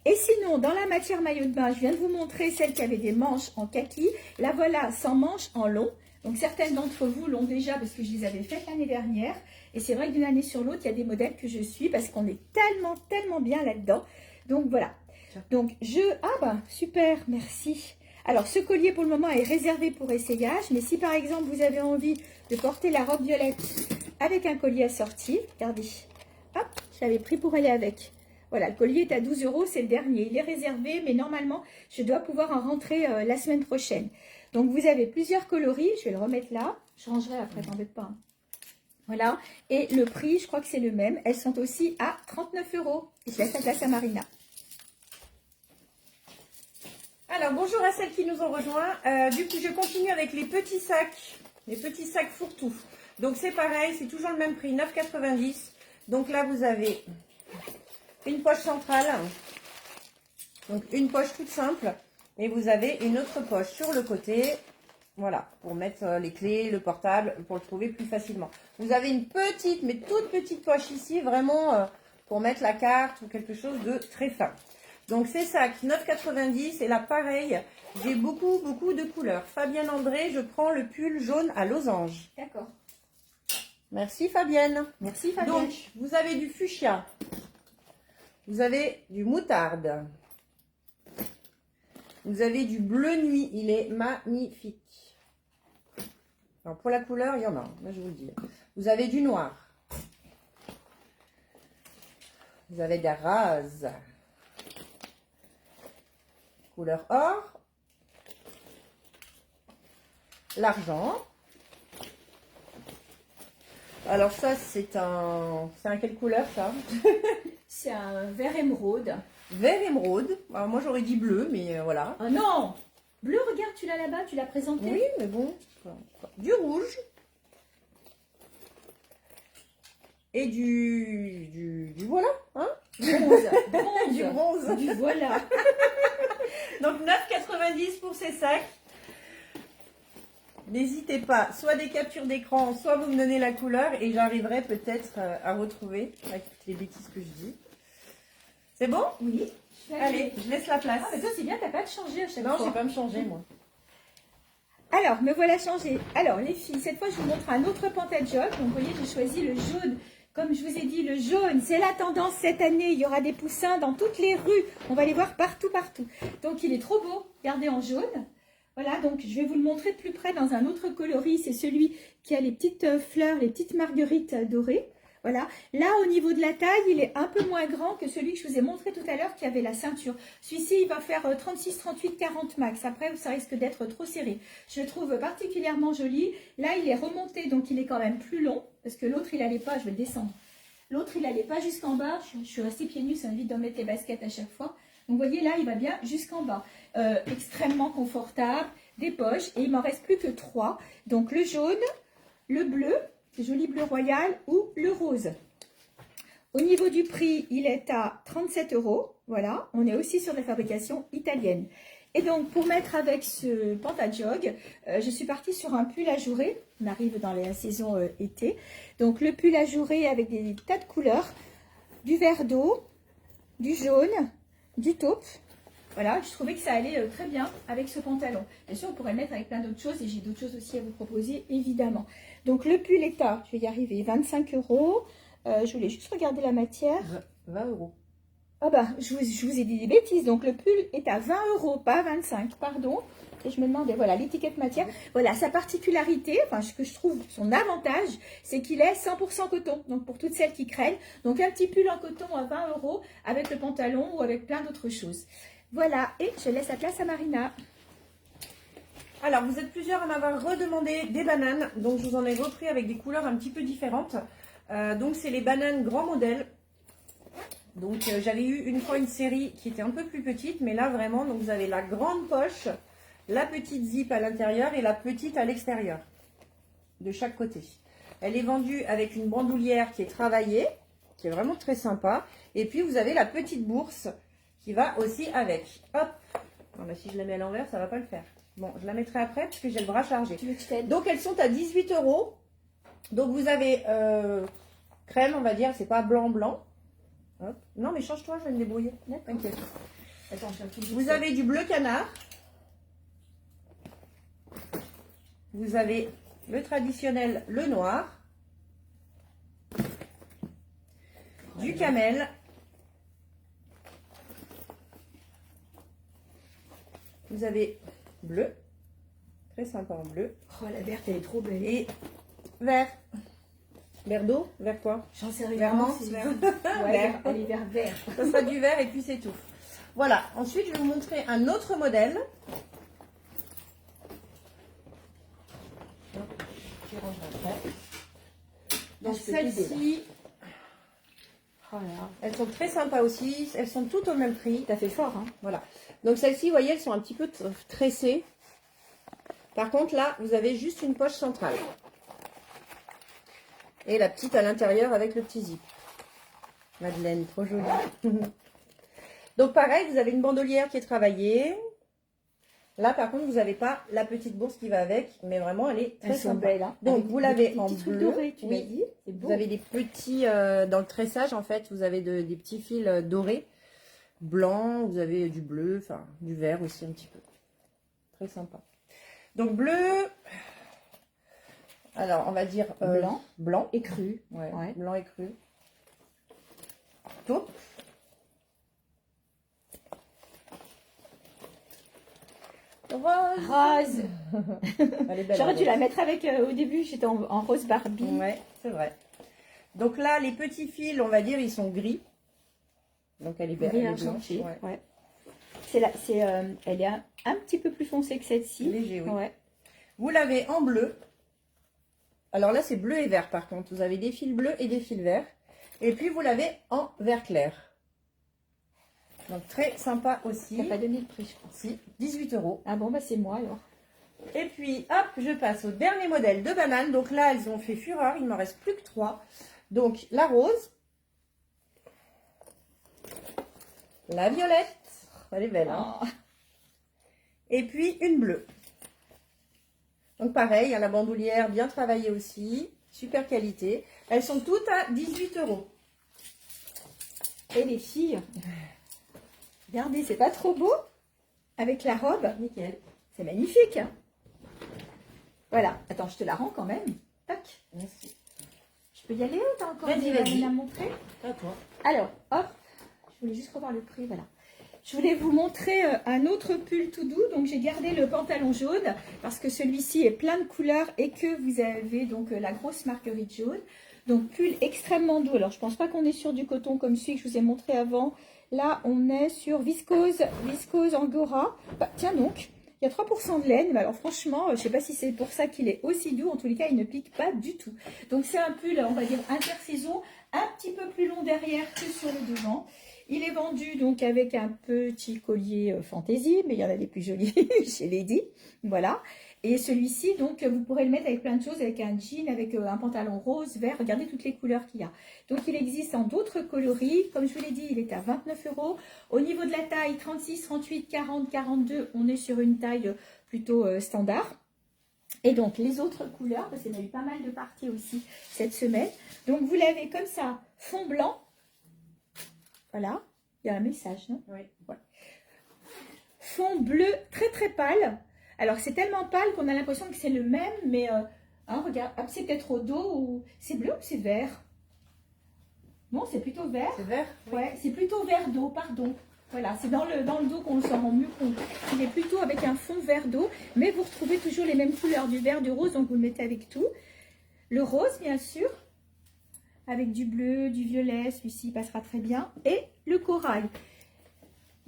Et sinon, dans la matière maillot de bain, je viens de vous montrer celle qui avait des manches en kaki. La voilà sans manches en long. Donc certaines d'entre vous l'ont déjà parce que je les avais faites l'année dernière. Et c'est vrai que d'une année sur l'autre, il y a des modèles que je suis parce qu'on est tellement bien là-dedans. Donc voilà. Donc ah bah super, merci. Alors ce collier pour le moment est réservé pour essayage. Mais si par exemple vous avez envie de porter la robe violette avec un collier assorti, regardez. Hop, je l'avais pris pour aller avec. Voilà, le collier est à 12 €, c'est le dernier. Il est réservé, mais normalement, je dois pouvoir en rentrer la semaine prochaine. Donc, vous avez plusieurs coloris. Je vais le remettre là. Je rangerai après, t'embête pas. Hein. Voilà. Et le prix, je crois que c'est le même. Elles sont aussi à 39 €. Et je laisse la place à Marina. Alors, bonjour à celles qui nous ont rejoints. Du coup, je continue avec les petits sacs fourre-tout. Donc, c'est pareil, c'est toujours le même prix, 9,90 €. Donc là, vous avez une poche centrale, donc une poche toute simple, et vous avez une autre poche sur le côté, voilà, pour mettre les clés, le portable, pour le trouver plus facilement. Vous avez une petite, mais toute petite poche ici, vraiment pour mettre la carte ou quelque chose de très fin. Donc ces sacs, 9,90 €, et là pareil, j'ai beaucoup de couleurs. Fabienne André, je prends le pull jaune à losange. D'accord. Merci Fabienne. Merci Fabienne. Donc, vous avez du fuchsia. Vous avez du moutarde. Vous avez du bleu nuit. Il est magnifique. Alors, pour la couleur, il y en a. Là, je vous le dis. Vous avez du noir. Vous avez des roses. Couleur or. L'argent. Alors ça, c'est un quelle couleur ça? C'est un vert émeraude. Vert émeraude. Alors moi j'aurais dit bleu, mais voilà. Ah non! Bleu, regarde, tu l'as là-bas, tu l'as présenté. Oui, mais bon. Du rouge. Et du voilà, hein? Bronze. Du bronze. Du voilà. Donc 9,90 € pour ces sacs. n'hésitez pas, soit des captures d'écran, soit vous me donnez la couleur et j'arriverai peut-être à retrouver avec toutes les bêtises que je dis. C'est bon? Oui. Allez, je laisse la place. Ah, mais toi, c'est bien, t'as pas de changer à chaque Non, je fois. vais pas me changer, moi. Alors, me voilà changée. Alors, les filles, cette fois, je vous montre un autre pantalon. Donc, vous voyez, j'ai choisi le jaune. Comme je vous ai dit, le jaune, c'est la tendance cette année. Il y aura des poussins dans toutes les rues. On va les voir partout, partout. Donc, il est trop beau. Regardez en jaune. Voilà, donc je vais vous le montrer de plus près dans un autre coloris. C'est celui qui a les petites fleurs, les petites marguerites dorées. Voilà. Là, au niveau de la taille, il est un peu moins grand que celui que je vous ai montré tout à l'heure qui avait la ceinture. Celui-ci, il va faire 36, 38, 40 max. Après, ça risque d'être trop serré. Je le trouve particulièrement joli. Là, il est remonté, donc il est quand même plus long. Parce que l'autre, il n'allait pas, je vais le descendre. L'autre, il n'allait pas jusqu'en bas. Je suis restée pieds nus, ça m'évite d'en mettre les baskets à chaque fois. Donc, vous voyez, là, il va bien jusqu'en bas. Extrêmement confortable, des poches. Et il m'en reste plus que 3. Donc, le jaune, le bleu, le joli bleu royal ou le rose. Au niveau du prix, il est à 37 €. Voilà, on est aussi sur la fabrication italienne. Et donc, pour mettre avec ce pantajog, je suis partie sur un pull ajouré. On arrive dans la saison été. Donc, le pull ajouré avec des tas de couleurs. Du vert d'eau, du jaune, du taupe. Voilà, je trouvais que ça allait très bien avec ce pantalon. Bien sûr, on pourrait le mettre avec plein d'autres choses et j'ai d'autres choses aussi à vous proposer, évidemment. Donc, le pull est à, je vais y arriver, 25 €. Je voulais juste regarder la matière. 20 €. Ah bah, je vous ai dit des bêtises. Donc, le pull est à 20 €, pas 25, pardon. Et je me demandais, voilà, l'étiquette matière. Voilà, sa particularité, enfin, ce que je trouve son avantage, c'est qu'il est 100% coton. Donc, pour toutes celles qui craignent. Donc, un petit pull en coton à 20 € avec le pantalon ou avec plein d'autres choses. Voilà, et je laisse la place à Marina. Alors, vous êtes plusieurs à m'avoir redemandé des bananes. Donc, je vous en ai repris avec des couleurs un petit peu différentes. Donc, c'est les bananes grand modèle. Donc, j'avais eu une fois une série qui était un peu plus petite. Mais là, vraiment, donc vous avez la grande poche, la petite zip à l'intérieur et la petite à l'extérieur. De chaque côté. Elle est vendue avec une bandoulière qui est travaillée, qui est vraiment très sympa. Et puis, vous avez la petite bourse qui va aussi avec. Hop. Non, mais si je la mets à l'envers, ça va pas le faire. Bon, je la mettrai après parce que j'ai le bras chargé. Donc, elles sont à 18 €. Donc, vous avez crème, on va dire, c'est pas blanc. Hop. Non, mais change-toi, je vais me débrouiller. T'inquiète. Attends, je vais un peu Vous avez du bleu canard. Vous avez le traditionnel, le noir. Du camel. Vous avez bleu, très sympa en bleu. Oh, la verte, elle est trop belle. Et vert. Vert d'eau, vert quoi? J'en sais rien. Vert menthe, c'est vert. Ouais, Vert. elle est vert. Ça sera du vert et puis c'est tout. Voilà, ensuite je vais vous montrer un autre modèle. Je range après. Donc celle-ci, Oh là. elles sont très sympas aussi. Elles sont toutes au même prix. T'as fait fort, hein? Voilà. Donc celles-ci, vous voyez, elles sont un petit peu tressées. Par contre, là, vous avez juste une poche centrale. Et la petite à l'intérieur avec le petit zip. Madeleine, trop jolie. Donc pareil, vous avez une bandolière qui est travaillée. Là, par contre, vous n'avez pas la petite bourse qui va avec. Mais vraiment, elle est très Elles sont sympa. belles, hein? Donc, Avec vous des l'avez petits en trucs bleu. dorés, tu m'as Oui. dit. C'est beau. Vous avez des petits, dans le tressage, en fait, vous avez des petits fils dorés. Blanc, vous avez du bleu, enfin, du vert aussi un petit peu. Très sympa. Donc, bleu... Alors, on va dire Blanc. Blanc. Et cru. Ouais, Ouais. blanc et cru. Taupe. Rose. Rose. Elle est belle, J'aurais la dû la rose. mettre avec, au début, j'étais en rose Barbie. Ouais, c'est vrai. Donc là, les petits fils, on va dire, ils sont gris. Donc elle est belle. Gris Elle est blanche, argenté. ouais. Ouais. Elle est un petit peu plus foncée que celle-ci. Léger, oui. Ouais. Vous l'avez en bleu. Alors là, c'est bleu et vert par contre. Vous avez des fils bleus et des fils verts. Et puis, vous l'avez en vert clair. Donc, très sympa aussi. T'as pas donné le prix, je crois. Si, 18 €. Ah bon, bah c'est moi alors. Et puis, hop, je passe au dernier modèle de banane. Donc là, elles ont fait fureur. Il m'en reste plus que 3. Donc, la rose. La violette. Elle est belle, hein. Oh. Et puis, une bleue. Donc pareil, hein, la bandoulière bien travaillée aussi, super qualité. Elles sont toutes à 18 €. Et les filles, regardez, c'est pas trop beau avec la robe? Nickel. C'est magnifique. Hein. Voilà. Attends, je te la rends quand même. Tac. Merci. Je peux y aller ou t'as encore Vas-y, vas-y. à montrer? À toi. Alors, hop. Je voulais juste revoir le prix, voilà. Je voulais vous montrer un autre pull tout doux. Donc, j'ai gardé le pantalon jaune parce que celui-ci est plein de couleurs et que vous avez donc la grosse marguerite jaune. Donc, pull extrêmement doux. Alors, je pense pas qu'on est sur du coton comme celui que je vous ai montré avant. Là, on est sur viscose angora. Bah, tiens donc, il y a 3% de laine. Mais alors, franchement, je ne sais pas si c'est pour ça qu'il est aussi doux. En tous les cas, il ne pique pas du tout. Donc, c'est un pull, on va dire, intersaison, un petit peu plus long derrière que sur le devant. Il est vendu donc avec un petit collier fantaisie, mais il y en a des plus jolis chez Lady. Voilà. Et celui-ci, donc, vous pourrez le mettre avec plein de choses, avec un jean, avec un pantalon rose, vert. Regardez toutes les couleurs qu'il y a. Donc, il existe en d'autres coloris. Comme je vous l'ai dit, il est à 29 €. Au niveau de la taille, 36, 38, 40, 42, on est sur une taille plutôt standard. Et donc, les autres couleurs, parce qu'il y en a eu pas mal de parties aussi cette semaine. Donc, vous l'avez comme ça, fond blanc. Voilà, il y a un message, non? Oui. Ouais. Fond bleu très très pâle. Alors c'est tellement pâle qu'on a l'impression que c'est le même, mais hein, regarde, c'est peut-être au dos ou c'est bleu ou c'est vert? Non, c'est plutôt vert. C'est vert? Ouais, c'est plutôt vert d'eau, pardon. Voilà, c'est dans le dos qu'on s'en rend mieux compte. Il est plutôt avec un fond vert d'eau, mais vous retrouvez toujours les mêmes couleurs, du vert, du rose, donc vous le mettez avec tout. Le rose, bien sûr. Avec du bleu, du violet, celui-ci passera très bien. Et le corail.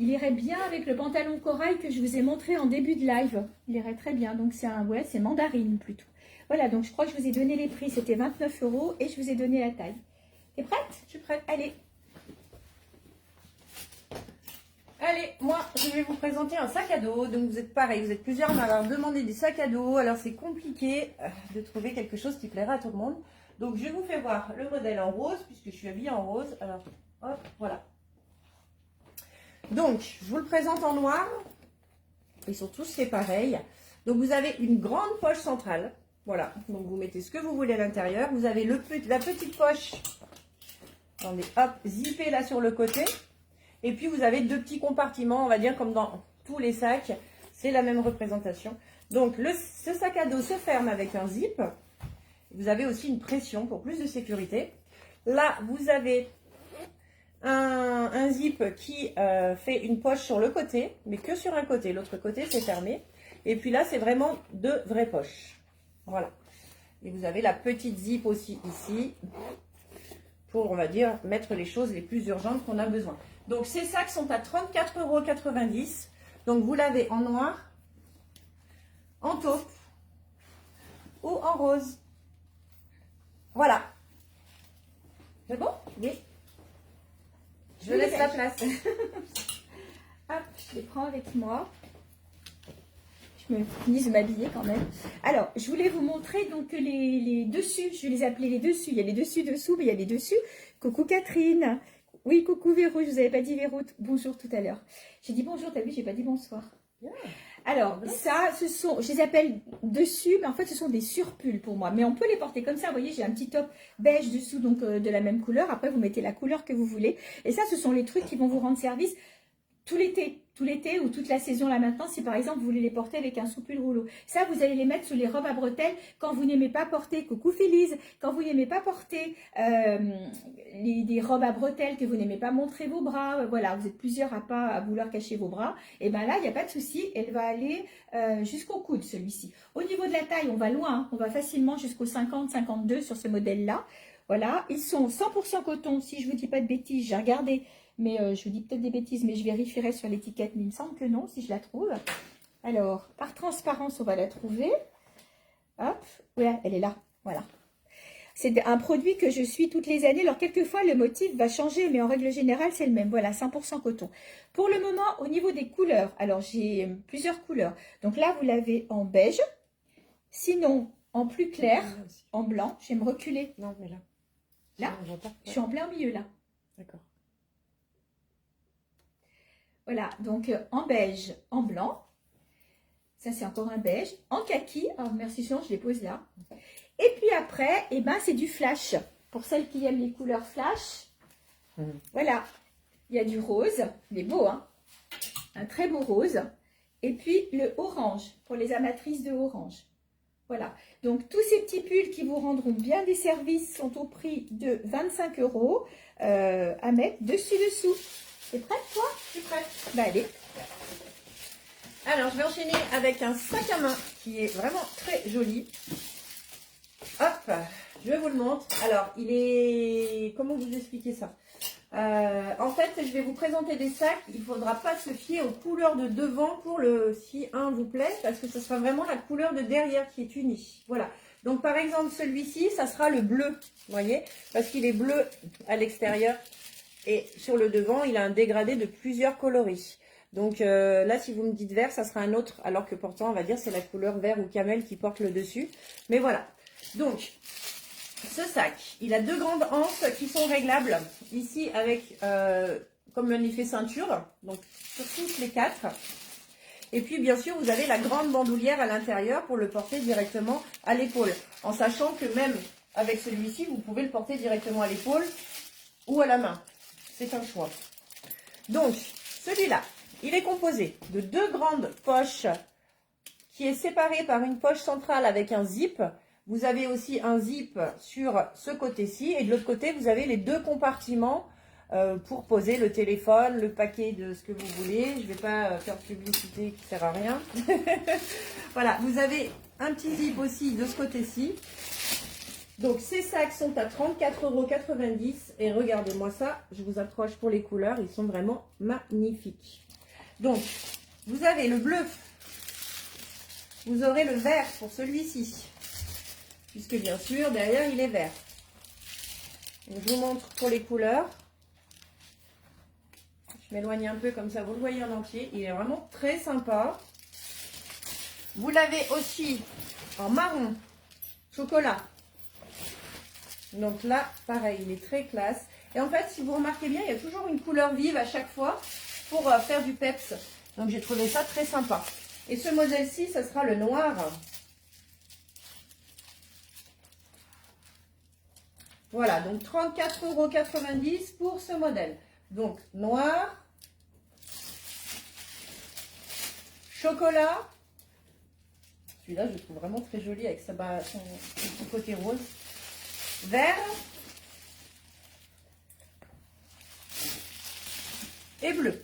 Il irait bien avec le pantalon corail que je vous ai montré en début de live. Il irait très bien. Donc c'est c'est mandarine plutôt. Voilà, donc je crois que je vous ai donné les prix. C'était 29 € et je vous ai donné la taille. T'es prête? Je suis prête. Allez. Allez, moi, je vais vous présenter un sac à dos. Donc, vous êtes pareil, vous êtes plusieurs à m'avoir demandé des sacs à dos. Alors, c'est compliqué de trouver quelque chose qui plaira à tout le monde. Donc, je vous fais voir le modèle en rose, puisque je suis habillée en rose. Alors, hop, voilà. Donc, je vous le présente en noir. Ils sont tous faits pareil. Donc, vous avez une grande poche centrale. Voilà. Donc, vous mettez ce que vous voulez à l'intérieur. Vous avez la petite poche. Attendez, hop, zippée là sur le côté. Et puis, vous avez deux petits compartiments, on va dire, comme dans tous les sacs. C'est la même représentation. Donc, ce sac à dos se ferme avec un zip. Vous avez aussi une pression pour plus de sécurité. Là, vous avez un zip qui fait une poche sur le côté, mais que sur un côté. L'autre côté, c'est fermé. Et puis là, c'est vraiment deux vraies poches. Voilà. Et vous avez la petite zip aussi ici, pour, on va dire, mettre les choses les plus urgentes qu'on a besoin. Donc, ces sacs sont à 34,90 €. Donc, vous l'avez en noir, en taupe ou en rose. Voilà. C'est bon? Oui. Je laisse la place. Hop, je les prends avec moi. Je me finis de m'habiller quand même. Alors, je voulais vous montrer donc les dessus. Je vais les appeler les dessus. Il y a les dessus-dessous, mais il y a les dessus. Coucou Catherine. Oui, coucou Véro. Je vous avais pas dit Véro. Bonjour tout à l'heure. J'ai dit bonjour, t'as vu, j'ai pas dit bonsoir. Yeah. Alors, ça, je les appelle dessus, mais en fait, ce sont des surpulls pour moi. Mais on peut les porter comme ça. Vous voyez, j'ai un petit top beige dessous, donc de la même couleur. Après, vous mettez la couleur que vous voulez. Et ça, ce sont les trucs qui vont vous rendre service tout l'été ou toute la saison là maintenant, si par exemple vous voulez les porter avec un sous-pull rouleau. Ça, vous allez les mettre sous les robes à bretelles quand vous n'aimez pas porter, coucou Félise, quand vous n'aimez pas porter des robes à bretelles, que vous n'aimez pas montrer vos bras, voilà, vous êtes plusieurs à vouloir cacher vos bras, et bien là, il n'y a pas de souci, elle va aller jusqu'au coude celui-ci. Au niveau de la taille, on va loin, hein, on va facilement jusqu'au 50-52 sur ce modèle-là. Voilà, ils sont 100% coton, si je vous dis pas de bêtises, j'ai regardé. Mais je vous dis peut-être des bêtises, mais je vérifierai sur l'étiquette. Mais il me semble que non, si je la trouve. Alors, par transparence, on va la trouver. Hop, ouais, elle est là. Voilà. C'est un produit que je suis toutes les années. Alors, quelquefois, le motif va changer, mais en règle générale, c'est le même. Voilà, 100% coton. Pour le moment, au niveau des couleurs, alors j'ai plusieurs couleurs. Donc là, vous l'avez en beige. Sinon, en plus clair, en blanc. Je vais me reculer. Non, mais là. Là, je suis en plein milieu, là. D'accord. Voilà, donc en beige, en blanc. Ça, c'est encore un beige. En kaki. Alors, merci Jean, je les pose là. Et puis après, eh ben, c'est du flash. Pour celles qui aiment les couleurs flash. Voilà. Il y a du rose. Il est beau, hein? Un très beau rose. Et puis, le orange. Pour les amatrices de orange. Voilà. Donc, tous ces petits pulls qui vous rendront bien des services sont au prix de 25 € à mettre dessus-dessous. T'es prête, toi? Je suis prête. Bah, allez. Alors, je vais enchaîner avec un sac à main qui est vraiment très joli. Hop, je vous le montre. Alors, il est... Comment vous expliquer ça? En fait, je vais vous présenter des sacs. Il ne faudra pas se fier aux couleurs de devant pour le si un vous plaît, parce que ce sera vraiment la couleur de derrière qui est unie. Voilà. Donc, par exemple, celui-ci, ça sera le bleu. Vous voyez? Parce qu'il est bleu à l'extérieur. Et sur le devant, il a un dégradé de plusieurs coloris. Donc là, si vous me dites vert, ça sera un autre. Alors que pourtant, on va dire, c'est la couleur vert ou camel qui porte le dessus. Mais voilà. Donc, ce sac, il a deux grandes anses qui sont réglables. Ici, avec comme un effet ceinture. Donc, sur tous les quatre. Et puis, bien sûr, vous avez la grande bandoulière à l'intérieur pour le porter directement à l'épaule. En sachant que même avec celui-ci, vous pouvez le porter directement à l'épaule ou à la main. C'est un choix. Donc, celui-là, il est composé de deux grandes poches qui est séparée par une poche centrale avec un zip. Vous avez aussi un zip sur ce côté-ci. Et de l'autre côté, vous avez les deux compartiments pour poser le téléphone, le paquet de ce que vous voulez. Je ne vais pas faire de publicité qui ne sert à rien. Voilà, vous avez un petit zip aussi de ce côté-ci. Donc, ces sacs sont à 34,90 € et regardez-moi ça, je vous accroche pour les couleurs, ils sont vraiment magnifiques. Donc, vous avez le bleu, vous aurez le vert pour celui-ci, puisque bien sûr, derrière, il est vert. Donc, je vous montre pour les couleurs. Je m'éloigne un peu comme ça, vous le voyez en entier, il est vraiment très sympa. Vous l'avez aussi en marron, chocolat. Donc là, pareil, il est très classe. Et en fait, si vous remarquez bien, il y a toujours une couleur vive à chaque fois pour faire du peps. Donc j'ai trouvé ça très sympa. Et ce modèle-ci, ça sera le noir. Voilà, donc 34,90 € pour ce modèle. Donc noir, chocolat. Celui-là, je le trouve vraiment très joli avec son petit côté rose. Vert et bleu.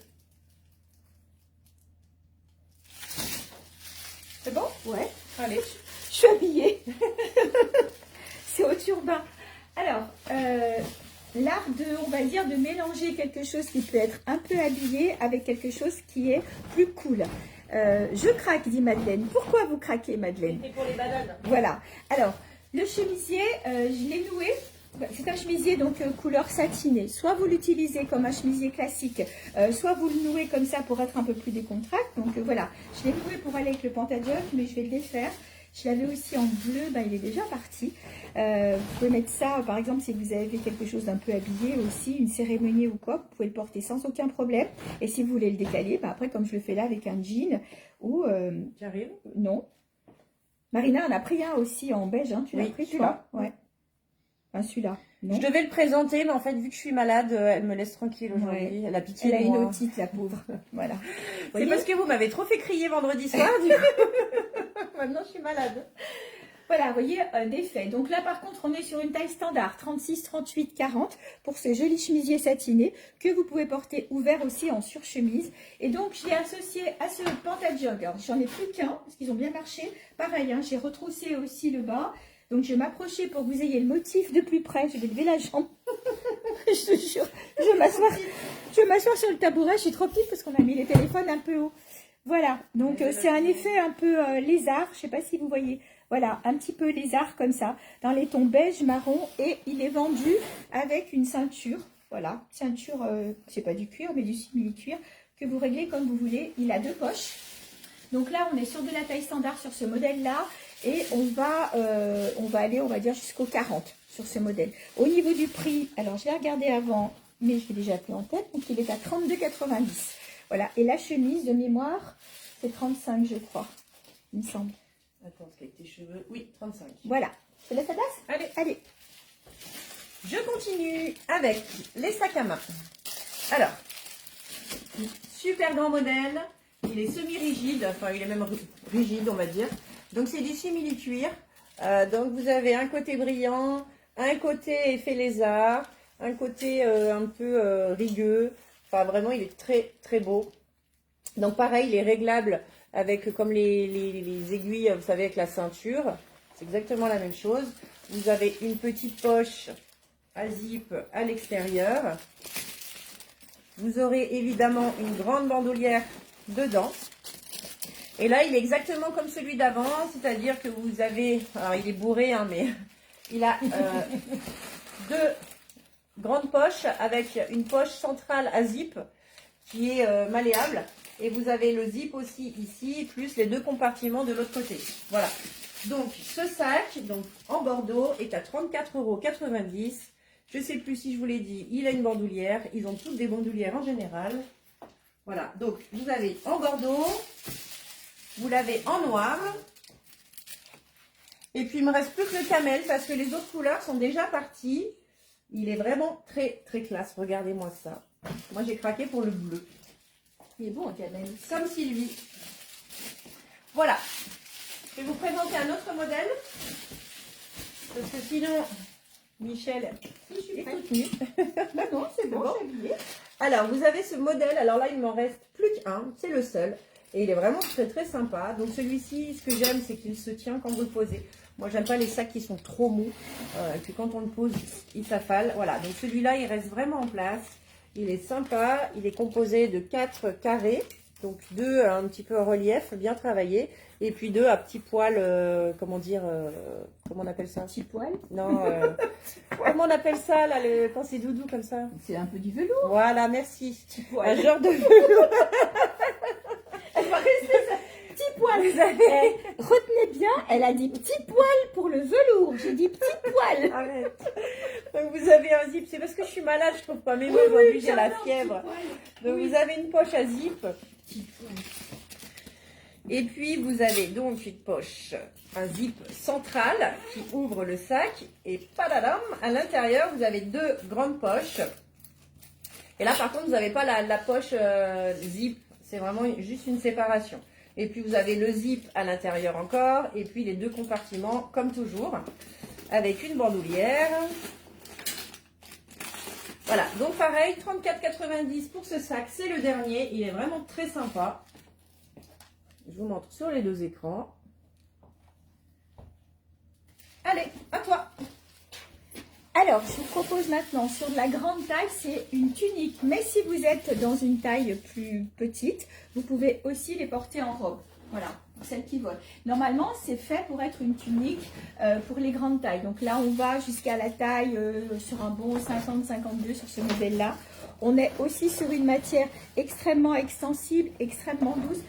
C'est bon? Ouais. Allez. Je suis habillée. C'est au turbin. Alors, l'art de, on va dire, de mélanger quelque chose qui peut être un peu habillé avec quelque chose qui est plus cool. Je craque, dit Madeleine. Pourquoi vous craquez, Madeleine? C'est pour les bananes. Voilà. Alors, le chemisier, je l'ai noué. C'est un chemisier donc couleur satinée. Soit vous l'utilisez comme un chemisier classique, soit vous le nouez comme ça pour être un peu plus décontracté. Donc voilà, je l'ai noué pour aller avec le pantalon, mais je vais le défaire. Je l'avais aussi en bleu, il est déjà parti. Vous pouvez mettre ça, par exemple, si vous avez quelque chose d'un peu habillé aussi, une cérémonie ou quoi, vous pouvez le porter sans aucun problème. Et si vous voulez le décaler, après, comme je le fais là avec un jean ou... J'arrive. Non. Marina en a pris un aussi en beige, hein. Tu l'as pris celui-là. Ouais. Enfin, celui-là. Non. Je devais le présenter, mais en fait, vu que je suis malade, elle me laisse tranquille aujourd'hui. Ouais. Elle a pitié Elle a de une moi. otite, la pauvre. Voilà. C'est parce que vous m'avez trop fait crier vendredi soir. Du coup. Maintenant, je suis malade. Voilà, vous voyez, défait. Donc là, par contre, on est sur une taille standard, 36, 38, 40, pour ce joli chemisier satiné, que vous pouvez porter ouvert aussi en surchemise. Et donc, j'ai associé à ce pantalon, j'en ai plus qu'un, parce qu'ils ont bien marché. Pareil, hein, j'ai retroussé aussi le bas. Donc, je vais m'approcher pour que vous ayez le motif de plus près. Je vais lever la jambe. Je te jure, je vais m'asseoir sur le tabouret. Je suis trop petite parce qu'on a mis les téléphones un peu haut. Voilà, donc c'est un effet un peu lézard. Je ne sais pas si vous voyez. Voilà, un petit peu lézard comme ça, dans les tons beige, marron. Et il est vendu avec une ceinture. Voilà, ceinture, c'est pas du cuir, mais du simili-cuir, que vous réglez comme vous voulez. Il a deux poches. Donc là, on est sur de la taille standard sur ce modèle-là. Et on va aller, on va dire, jusqu'au 40 sur ce modèle. Au niveau du prix, alors je l'ai regardé avant, mais je l'ai déjà plus en tête. Donc il est à 32,90 €. Voilà, et la chemise de mémoire, c'est 35, je crois. il me semble. Attends, parce qu'avec tes cheveux, oui, 35. Voilà. Je te laisse la place? Allez, Allez. je continue avec les sacs à main. Alors, super grand modèle, il est semi-rigide, enfin il est même rigide on va dire. Donc c'est du simili-cuir. Donc vous avez un côté brillant, un côté effet lézard, un côté un peu rigueux. Enfin vraiment il est très très beau. Donc pareil, il est réglable avec comme les aiguilles, vous savez, avec la ceinture. C'est exactement la même chose. Vous avez une petite poche à zip à l'extérieur. Vous aurez évidemment une grande bandoulière dedans. Et là, il est exactement comme celui d'avant, c'est-à-dire que vous avez... Alors, il est bourré, hein, mais il a deux grandes poches avec une poche centrale à zip qui est malléable. Et vous avez le zip aussi ici, plus les deux compartiments de l'autre côté. Voilà. Donc, ce sac, donc, en Bordeaux, est à 34,90 €. Je ne sais plus si je vous l'ai dit, il a une bandoulière. Ils ont toutes des bandoulières en général. Voilà. Donc, vous avez en Bordeaux, vous l'avez en noir. Et puis, il me reste plus que le camel parce que les autres couleurs sont déjà parties. Il est vraiment très, très classe. Regardez-moi ça. Moi, j'ai craqué pour le bleu. Il est beau, un camel. Comme Sylvie. Voilà. Je vais vous présenter un autre modèle. Parce que sinon, Michel est toute nue. Non, c'est bon, bon. je suis habillée. Alors, vous avez ce modèle. Alors là, il m'en reste plus qu'un. C'est le seul. Et il est vraiment très, très sympa. Donc, celui-ci, ce que j'aime, c'est qu'il se tient quand vous le posez. Moi, j'aime pas les sacs qui sont trop mous. Et puis, quand on le pose, il s'affale. Voilà. Donc, celui-là, il reste vraiment en place. Il est sympa. Il est composé de 4 carrés. Donc, 2 un petit peu en relief, bien travaillés. Et puis 2 à petits poils, comment dire, comment on appelle ça? Petit poil. Non, comment on appelle ça, là, quand c'est doudou comme ça? C'est un peu du velours. Voilà, merci. Petit Un poil. genre de velours. Elle va rester ça. Petit poil. Vous avez... Retenez bien, elle a dit petit poil pour le velours. J'ai dit petit poil. Arrête. Donc vous avez un zip, c'est parce que je suis malade, je trouve pas mes mots, Oui, aujourd'hui oui, j'ai la j'adore, fièvre. petit poil. Donc Oui. vous avez une poche à zip. Petit poil. Et puis vous avez donc une poche, un zip central qui ouvre le sac. Et padadam, à l'intérieur vous avez 2 grandes poches. Et là par contre vous n'avez pas la poche zip, c'est vraiment juste une séparation. Et puis vous avez le zip à l'intérieur encore. Et puis les 2 compartiments comme toujours. Avec une bandoulière. Voilà, donc pareil, 34,90 € pour ce sac, c'est le dernier. Il est vraiment très sympa. Je vous montre sur les 2 écrans. Allez, à toi. Alors, je vous propose maintenant, sur de la grande taille, c'est une tunique. Mais si vous êtes dans une taille plus petite, vous pouvez aussi les porter en robe. Voilà, pour celles qui volent. Normalement, c'est fait pour être une tunique pour les grandes tailles. Donc là, on va jusqu'à la taille sur un bon 50-52 sur ce modèle-là. On est aussi sur une matière extrêmement extensible, extrêmement douce.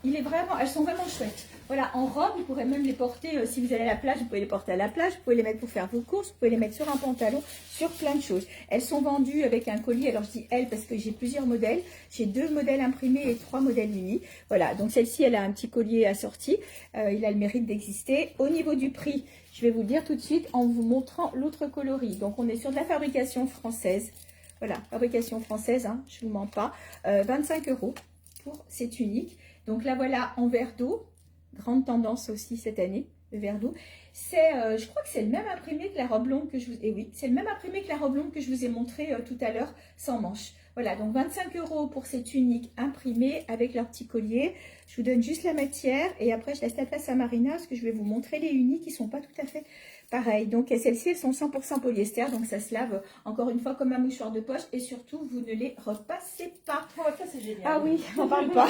Elles sont vraiment chouettes. Voilà, en robe, vous pourrez même les porter, si vous allez à la plage, vous pouvez les porter à la plage, vous pouvez les mettre pour faire vos courses, vous pouvez les mettre sur un pantalon, sur plein de choses. Elles sont vendues avec un collier, alors je dis elles parce que j'ai plusieurs modèles, j'ai 2 modèles imprimés et 3 modèles unis. Voilà, donc celle-ci, elle a un petit collier assorti, il a le mérite d'exister. Au niveau du prix, je vais vous le dire tout de suite en vous montrant l'autre coloris. Donc on est sur de la fabrication française, voilà, fabrication française, hein, je ne vous mens pas, 25 € pour ces tuniques. Donc là voilà en verre d'eau, grande tendance aussi cette année, le verre d'eau. C'est, je crois que c'est le même imprimé que la robe longue que je vous, oui, c'est le même imprimé que la robe longue que je vous ai montré tout à l'heure sans manche. Voilà, donc 25 € pour ces tuniques imprimées avec leur petit collier. Je vous donne juste la matière et après je laisse la place à Marina parce que je vais vous montrer les unis qui sont pas tout à fait pareils. Donc celles-ci, elles sont 100% polyester, donc ça se lave encore une fois comme un mouchoir de poche et surtout vous ne les repassez pas. Oh, ça c'est génial. Ah oui, on parle pas.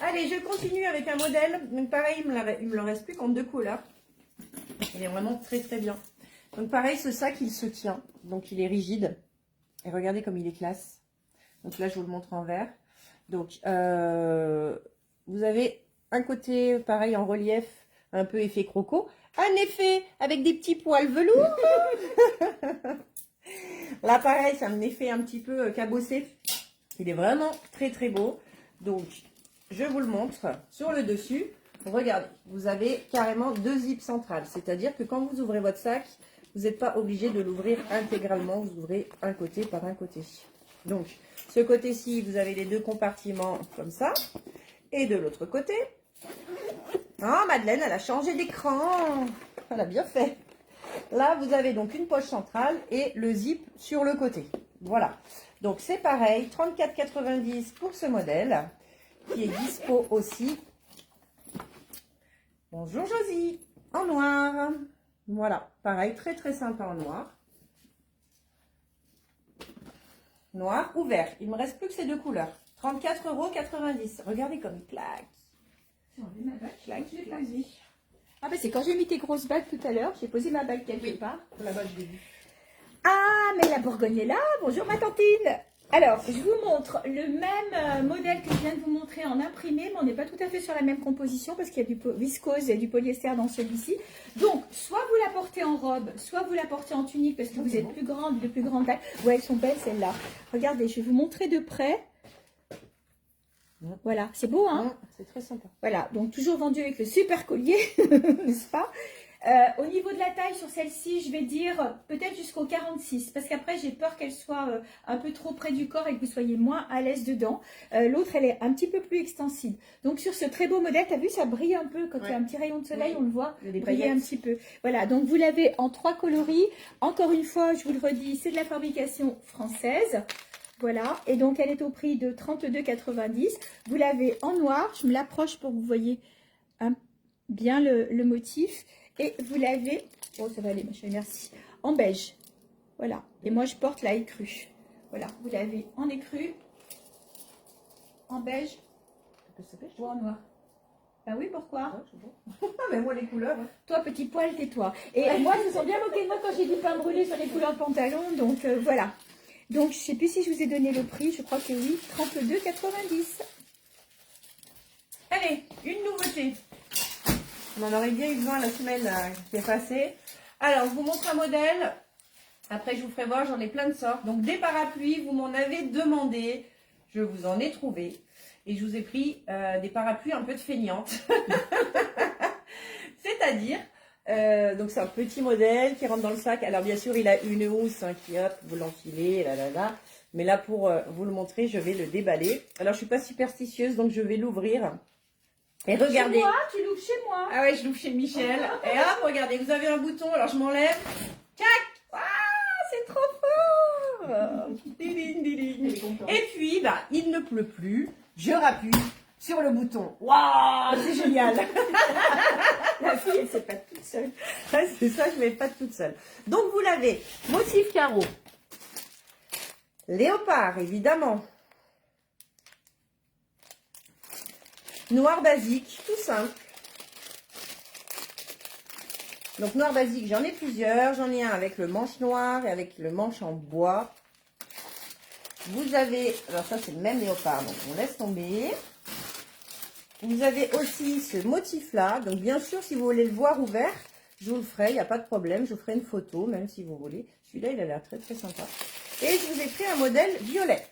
Allez, je continue avec un modèle. Donc pareil, il me le reste plus qu'en 2 couleurs. Il est vraiment très très bien. Donc pareil, ce sac, il se tient. Donc il est rigide. Et regardez comme il est classe. Donc là, je vous le montre en vert. Donc, vous avez un côté, pareil, en relief, un peu effet croco. Un effet avec des petits poils velours. Là, pareil, c'est un effet un petit peu cabossé. Il est vraiment très très beau. Donc, je vous le montre. Sur le dessus, regardez, vous avez carrément 2 zips centrales. C'est-à-dire que quand vous ouvrez votre sac, vous n'êtes pas obligé de l'ouvrir intégralement. Vous ouvrez un côté par un côté. Donc, ce côté-ci, vous avez les 2 compartiments comme ça. Et de l'autre côté, ah, Madeleine, elle a changé d'écran. Elle a bien fait. Là, vous avez donc une poche centrale et le zip sur le côté. Voilà. Donc, c'est pareil, 34,90 pour ce modèle qui est dispo aussi. Bonjour Josie, en noir. Voilà, pareil, très très sympa en noir. Noir ou vert. Il me reste plus que ces 2 couleurs. 34,90 €. Regardez comme il claque. J'ai enlevé ma bague. Claque, Je l'ai claque. posée. Ah bah c'est quand j'ai mis tes grosses bagues tout à l'heure, j'ai posé ma bague quelque part. Là-bas, je l'ai vu. Ah, mais la Bourgogne est là. Bonjour ma tantine. Alors, je vous montre le même modèle que je viens de vous montrer en imprimé, mais on n'est pas tout à fait sur la même composition parce qu'il y a du viscose et du polyester dans celui-ci. Donc, soit vous la portez en robe, soit vous la portez en tunique parce que vous êtes plus grande, de plus grande taille. Ouais, elles sont belles celles-là. Regardez, je vais vous montrer de près. Voilà, c'est beau, hein? C'est très sympa. Voilà, donc toujours vendu avec le super collier, n'est-ce pas? Au niveau de la taille sur celle-ci, je vais dire peut-être jusqu'au 46, parce qu'après j'ai peur qu'elle soit un peu trop près du corps et que vous soyez moins à l'aise dedans. L'autre, elle est un petit peu plus extensive. Donc sur ce très beau modèle, tu as vu, ça brille un peu quand il y a un petit rayon de soleil, on le voit briller un petit peu. Voilà, donc vous l'avez en 3 coloris. Encore une fois, je vous le redis, c'est de la fabrication française. Voilà, et donc elle est au prix de 32,90 €. Vous l'avez en noir, je me l'approche pour que vous voyez bien le motif. Et vous l'avez, oh ça va aller ma chérie, merci, en beige. Voilà, et moi je porte la écrue. Voilà, vous l'avez en écrue, en beige ou en noir. Ben oui, pourquoi? Mais moi, les couleurs. Toi, petit poil, tais-toi. Et moi, ils se sont bien moqués de moi quand j'ai dit pain brûlé sur les couleurs de pantalon, donc voilà. Donc, je ne sais plus si je vous ai donné le prix, je crois que oui, 32,90 €. Allez, une nouveauté. On en aurait bien eu besoin la semaine qui est passée. Alors, je vous montre un modèle. Après, je vous ferai voir, j'en ai plein de sortes. Donc, des parapluies, vous m'en avez demandé. Je vous en ai trouvé. Et je vous ai pris des parapluies un peu de feignantes. C'est-à-dire, donc c'est un petit modèle qui rentre dans le sac. Alors, bien sûr, il a une housse qui, hop, vous l'enfilez, là. Mais là, pour vous le montrer, je vais le déballer. Alors, je suis pas superstitieuse, donc je vais l'ouvrir. Et regardez. Chez moi, tu l'ouvres chez moi. Ah ouais, je l'ouvre chez Michel. Et hop, regardez, vous avez un bouton. Alors, je m'enlève. Tac. Ah, c'est trop fort. Diling, diling. Et puis, bah, il ne pleut plus. Je rappuie sur le bouton. Waouh, c'est génial. La fille, elle ne s'est pas toute seule. Ouais, c'est ça, je ne vais pas toute seule. Donc, vous l'avez. Motif carreau. Léopard, évidemment. Noir basique, tout simple. Donc noir basique, j'en ai plusieurs. J'en ai un avec le manche noir et avec le manche en bois. Vous avez, alors ça c'est le même léopard, donc on laisse tomber. Vous avez aussi ce motif-là. Donc bien sûr, si vous voulez le voir ouvert, je vous le ferai, il n'y a pas de problème. Je vous ferai une photo, même si vous voulez. Celui-là, il a l'air très très sympa. Et je vous ai pris un modèle violet.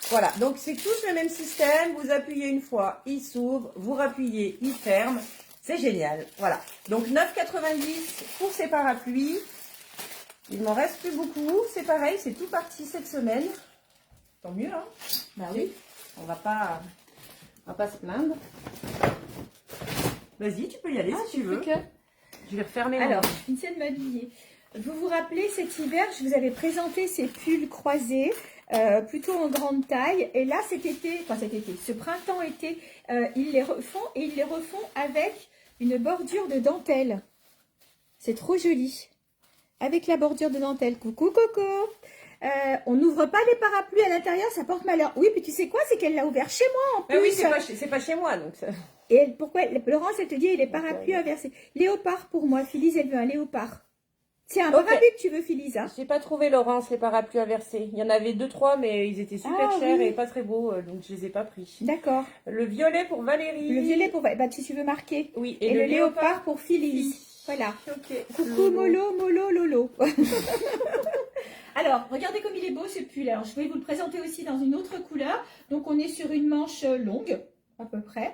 Voilà, donc c'est tous le même système. Vous appuyez une fois, il s'ouvre. Vous rappuyez, il ferme. C'est génial. Voilà. Donc 9,90 € pour ces parapluies. Il m'en reste plus beaucoup. C'est pareil, c'est tout parti cette semaine. Tant mieux, hein? Bah oui. On va pas se plaindre. Vas-y, tu peux y aller si tu veux. Je vais refermer. Alors, je finissais de m'habiller. Vous vous rappelez, cet hiver, je vous avais présenté ces pulls croisés, plutôt en grande taille. Et là, ce printemps-été, ils les refont et ils les refont avec une bordure de dentelle. C'est trop joli. Avec la bordure de dentelle. Coucou Coco. On n'ouvre pas les parapluies à l'intérieur, ça porte malheur. Oui, puis tu sais quoi, c'est qu'elle l'a ouvert chez moi en plus. Ben oui, c'est pas chez moi, donc ça... Et pourquoi, Laurence, elle te dit, il est parapluies inversés. Léopard pour moi, Phyllis, elle veut un léopard. C'est un parapluie que tu veux, Phyllis, hein? J'ai pas trouvé, Laurence, les parapluies inversés. Il y en avait 2-3, mais ils étaient super chers et pas très beaux, donc je les ai pas pris. D'accord. Le violet pour Valérie. Le violet pour Valérie, si tu veux marquer. Oui, et le léopard pour Phyllis. Voilà. Ok. Coucou Molo, Lolo. Alors, regardez comme il est beau ce pull. Alors, je vais vous le présenter aussi dans une autre couleur. Donc, on est sur une manche longue, à peu près.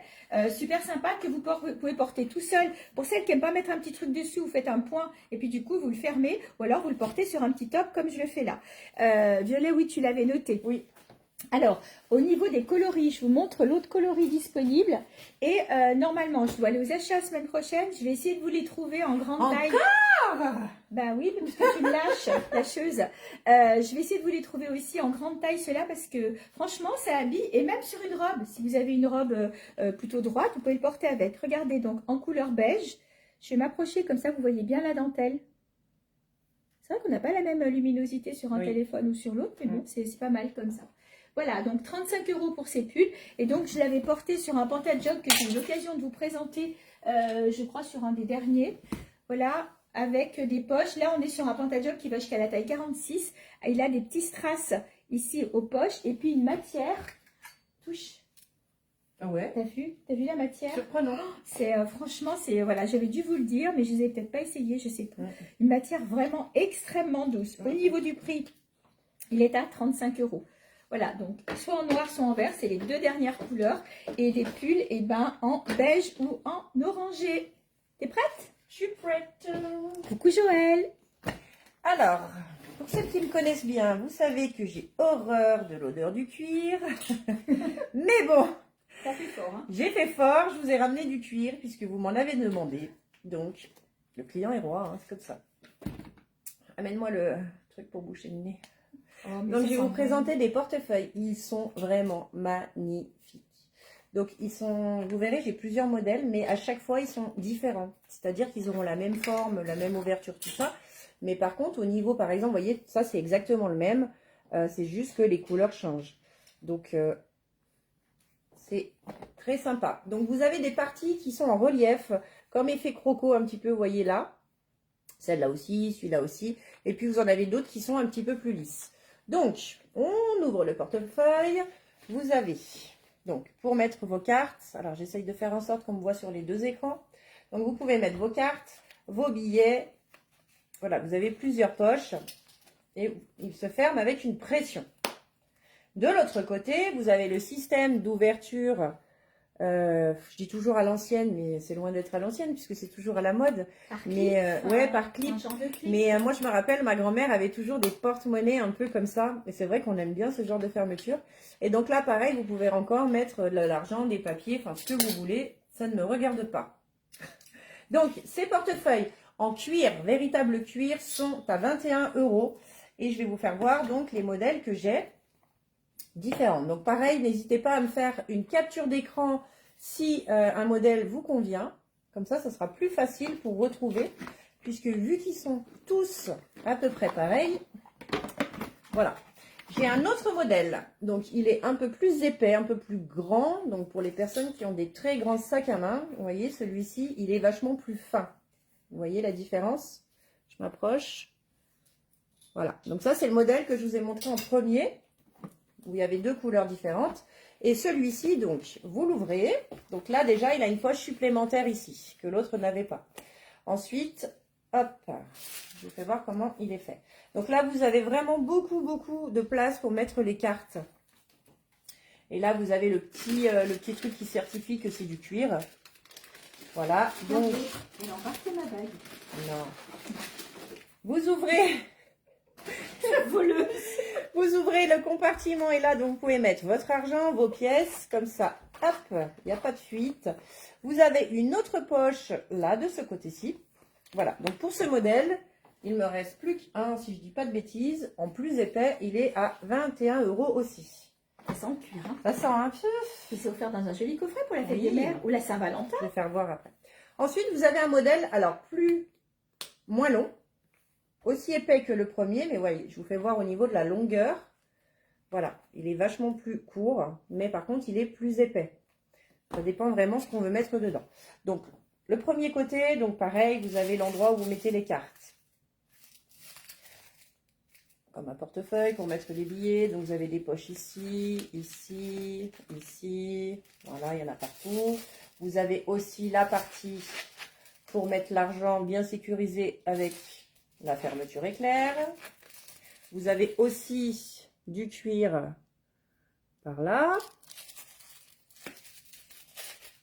Super sympa que vous pouvez porter tout seul. Pour celles qui n'aiment pas mettre un petit truc dessus, vous faites un point et puis du coup, vous le fermez. Ou alors, vous le portez sur un petit top comme je le fais là. Violet, oui, tu l'avais noté. Oui. Alors, au niveau des coloris, je vous montre l'autre coloris disponible. Et normalement, je dois aller aux achats la semaine prochaine. Je vais essayer de vous les trouver en grande taille. Ben oui, parce que tu me lâches, lâcheuse. Je vais essayer de vous les trouver aussi en grande taille, ceux-là, parce que franchement, ça habille. Et même sur une robe, si vous avez une robe plutôt droite, vous pouvez le porter avec. Regardez, donc en couleur beige. Je vais m'approcher, comme ça, vous voyez bien la dentelle. C'est vrai qu'on n'a pas la même luminosité sur un téléphone ou sur l'autre, mais bon, c'est pas mal comme ça. Voilà, donc 35 € pour ces pulls. Et donc, je l'avais porté sur un pantalon que j'ai eu l'occasion de vous présenter, je crois, sur un des derniers. Voilà, avec des poches. Là, on est sur un pantalon qui va jusqu'à la taille 46. Il a des petits strass ici aux poches. Et puis, une matière. Touche. Ah ouais. T'as vu la matière? Surprenant. Franchement, voilà, j'avais dû vous le dire, mais je ne les ai peut-être pas essayé, je sais pas. Une matière vraiment extrêmement douce. Au niveau du prix, il est à 35 €. Voilà, donc soit en noir, soit en vert, c'est les deux dernières couleurs. Et des pulls, et ben, en beige ou en orangé. T'es prête? Je suis prête. Coucou Joël. Alors, pour celles qui me connaissent bien, vous savez que j'ai horreur de l'odeur du cuir. Mais bon, Ça fait fort, hein? j'ai fait fort, je vous ai ramené du cuir puisque vous m'en avez demandé. Donc, le client est roi, hein, c'est comme ça. Amène-moi le truc pour boucher le nez. Oh, Donc, je vais vous présenter des portefeuilles. Ils sont vraiment magnifiques. Donc, vous verrez, j'ai plusieurs modèles, mais à chaque fois, ils sont différents. C'est-à-dire qu'ils auront la même forme, la même ouverture, tout ça. Mais par contre, au niveau, par exemple, vous voyez, ça, c'est exactement le même. C'est juste que les couleurs changent. Donc, c'est très sympa. Donc, vous avez des parties qui sont en relief, comme effet croco un petit peu, vous voyez là. Celle-là aussi, celui-là aussi. Et puis, vous en avez d'autres qui sont un petit peu plus lisses. Donc, on ouvre le portefeuille. Vous avez, donc, pour mettre vos cartes, alors j'essaye de faire en sorte qu'on me voit sur les deux écrans. Donc, vous pouvez mettre vos cartes, vos billets. Voilà, vous avez plusieurs poches. Et il se ferme avec une pression. De l'autre côté, vous avez le système d'ouverture. Je dis toujours à l'ancienne, mais c'est loin d'être à l'ancienne puisque c'est toujours à la mode. Par clip, Mais ouais, par clip. un genre de clip. Mais moi, je me rappelle, ma grand-mère avait toujours des porte-monnaies un peu comme ça. Et c'est vrai qu'on aime bien ce genre de fermeture. Et donc là, pareil, vous pouvez encore mettre de l'argent, des papiers, enfin ce que vous voulez. Ça ne me regarde pas. Donc, ces portefeuilles en cuir, véritable cuir, sont à 21 €. Et je vais vous faire voir donc les modèles que j'ai différents. Donc pareil, n'hésitez pas à me faire une capture d'écran si un modèle vous convient. Comme ça sera plus facile pour retrouver. Puisque vu qu'ils sont tous à peu près pareils, voilà. J'ai un autre modèle. Donc il est un peu plus épais, un peu plus grand. Donc pour les personnes qui ont des très grands sacs à main, vous voyez, celui-ci, il est vachement plus fin. Vous voyez la différence? Je m'approche. Voilà, donc ça c'est le modèle que je vous ai montré en premier, où il y avait deux couleurs différentes. Et celui-ci, donc, vous l'ouvrez. Donc là déjà, il a une poche supplémentaire ici, que l'autre n'avait pas. Ensuite, hop, je vous fais voir comment il est fait. Donc là, vous avez vraiment beaucoup de place pour mettre les cartes. Et là, vous avez le petit truc qui certifie que c'est du cuir. Voilà, donc... Elle a embarqué ma bague. Non. Vous ouvrez... Voleuse. Vous ouvrez le compartiment et là, donc vous pouvez mettre votre argent, vos pièces, comme ça, hop, il n'y a pas de fuite. Vous avez une autre poche là, de ce côté-ci. Voilà, donc pour ce modèle, il me reste plus qu'un, si je dis pas de bêtises, en plus épais, il est à 21 € aussi. Ça sent le cuir, hein. Ça sent un peu. Et c'est offert dans un joli coffret pour la fête Oui. des mères ou la Saint-Valentin. Je vais faire voir après. Ensuite, vous avez un modèle, alors moins long. Aussi épais que le premier, mais voyez, je vous fais voir au niveau de la longueur. Voilà, il est vachement plus court, mais par contre, il est plus épais. Ça dépend vraiment ce qu'on veut mettre dedans. Donc, le premier côté, donc pareil, vous avez l'endroit où vous mettez les cartes. Comme un portefeuille pour mettre les billets. Donc, vous avez des poches ici, ici, ici. Voilà, il y en a partout. Vous avez aussi la partie pour mettre l'argent bien sécurisé avec... la fermeture éclair. Vous avez aussi du cuir par là.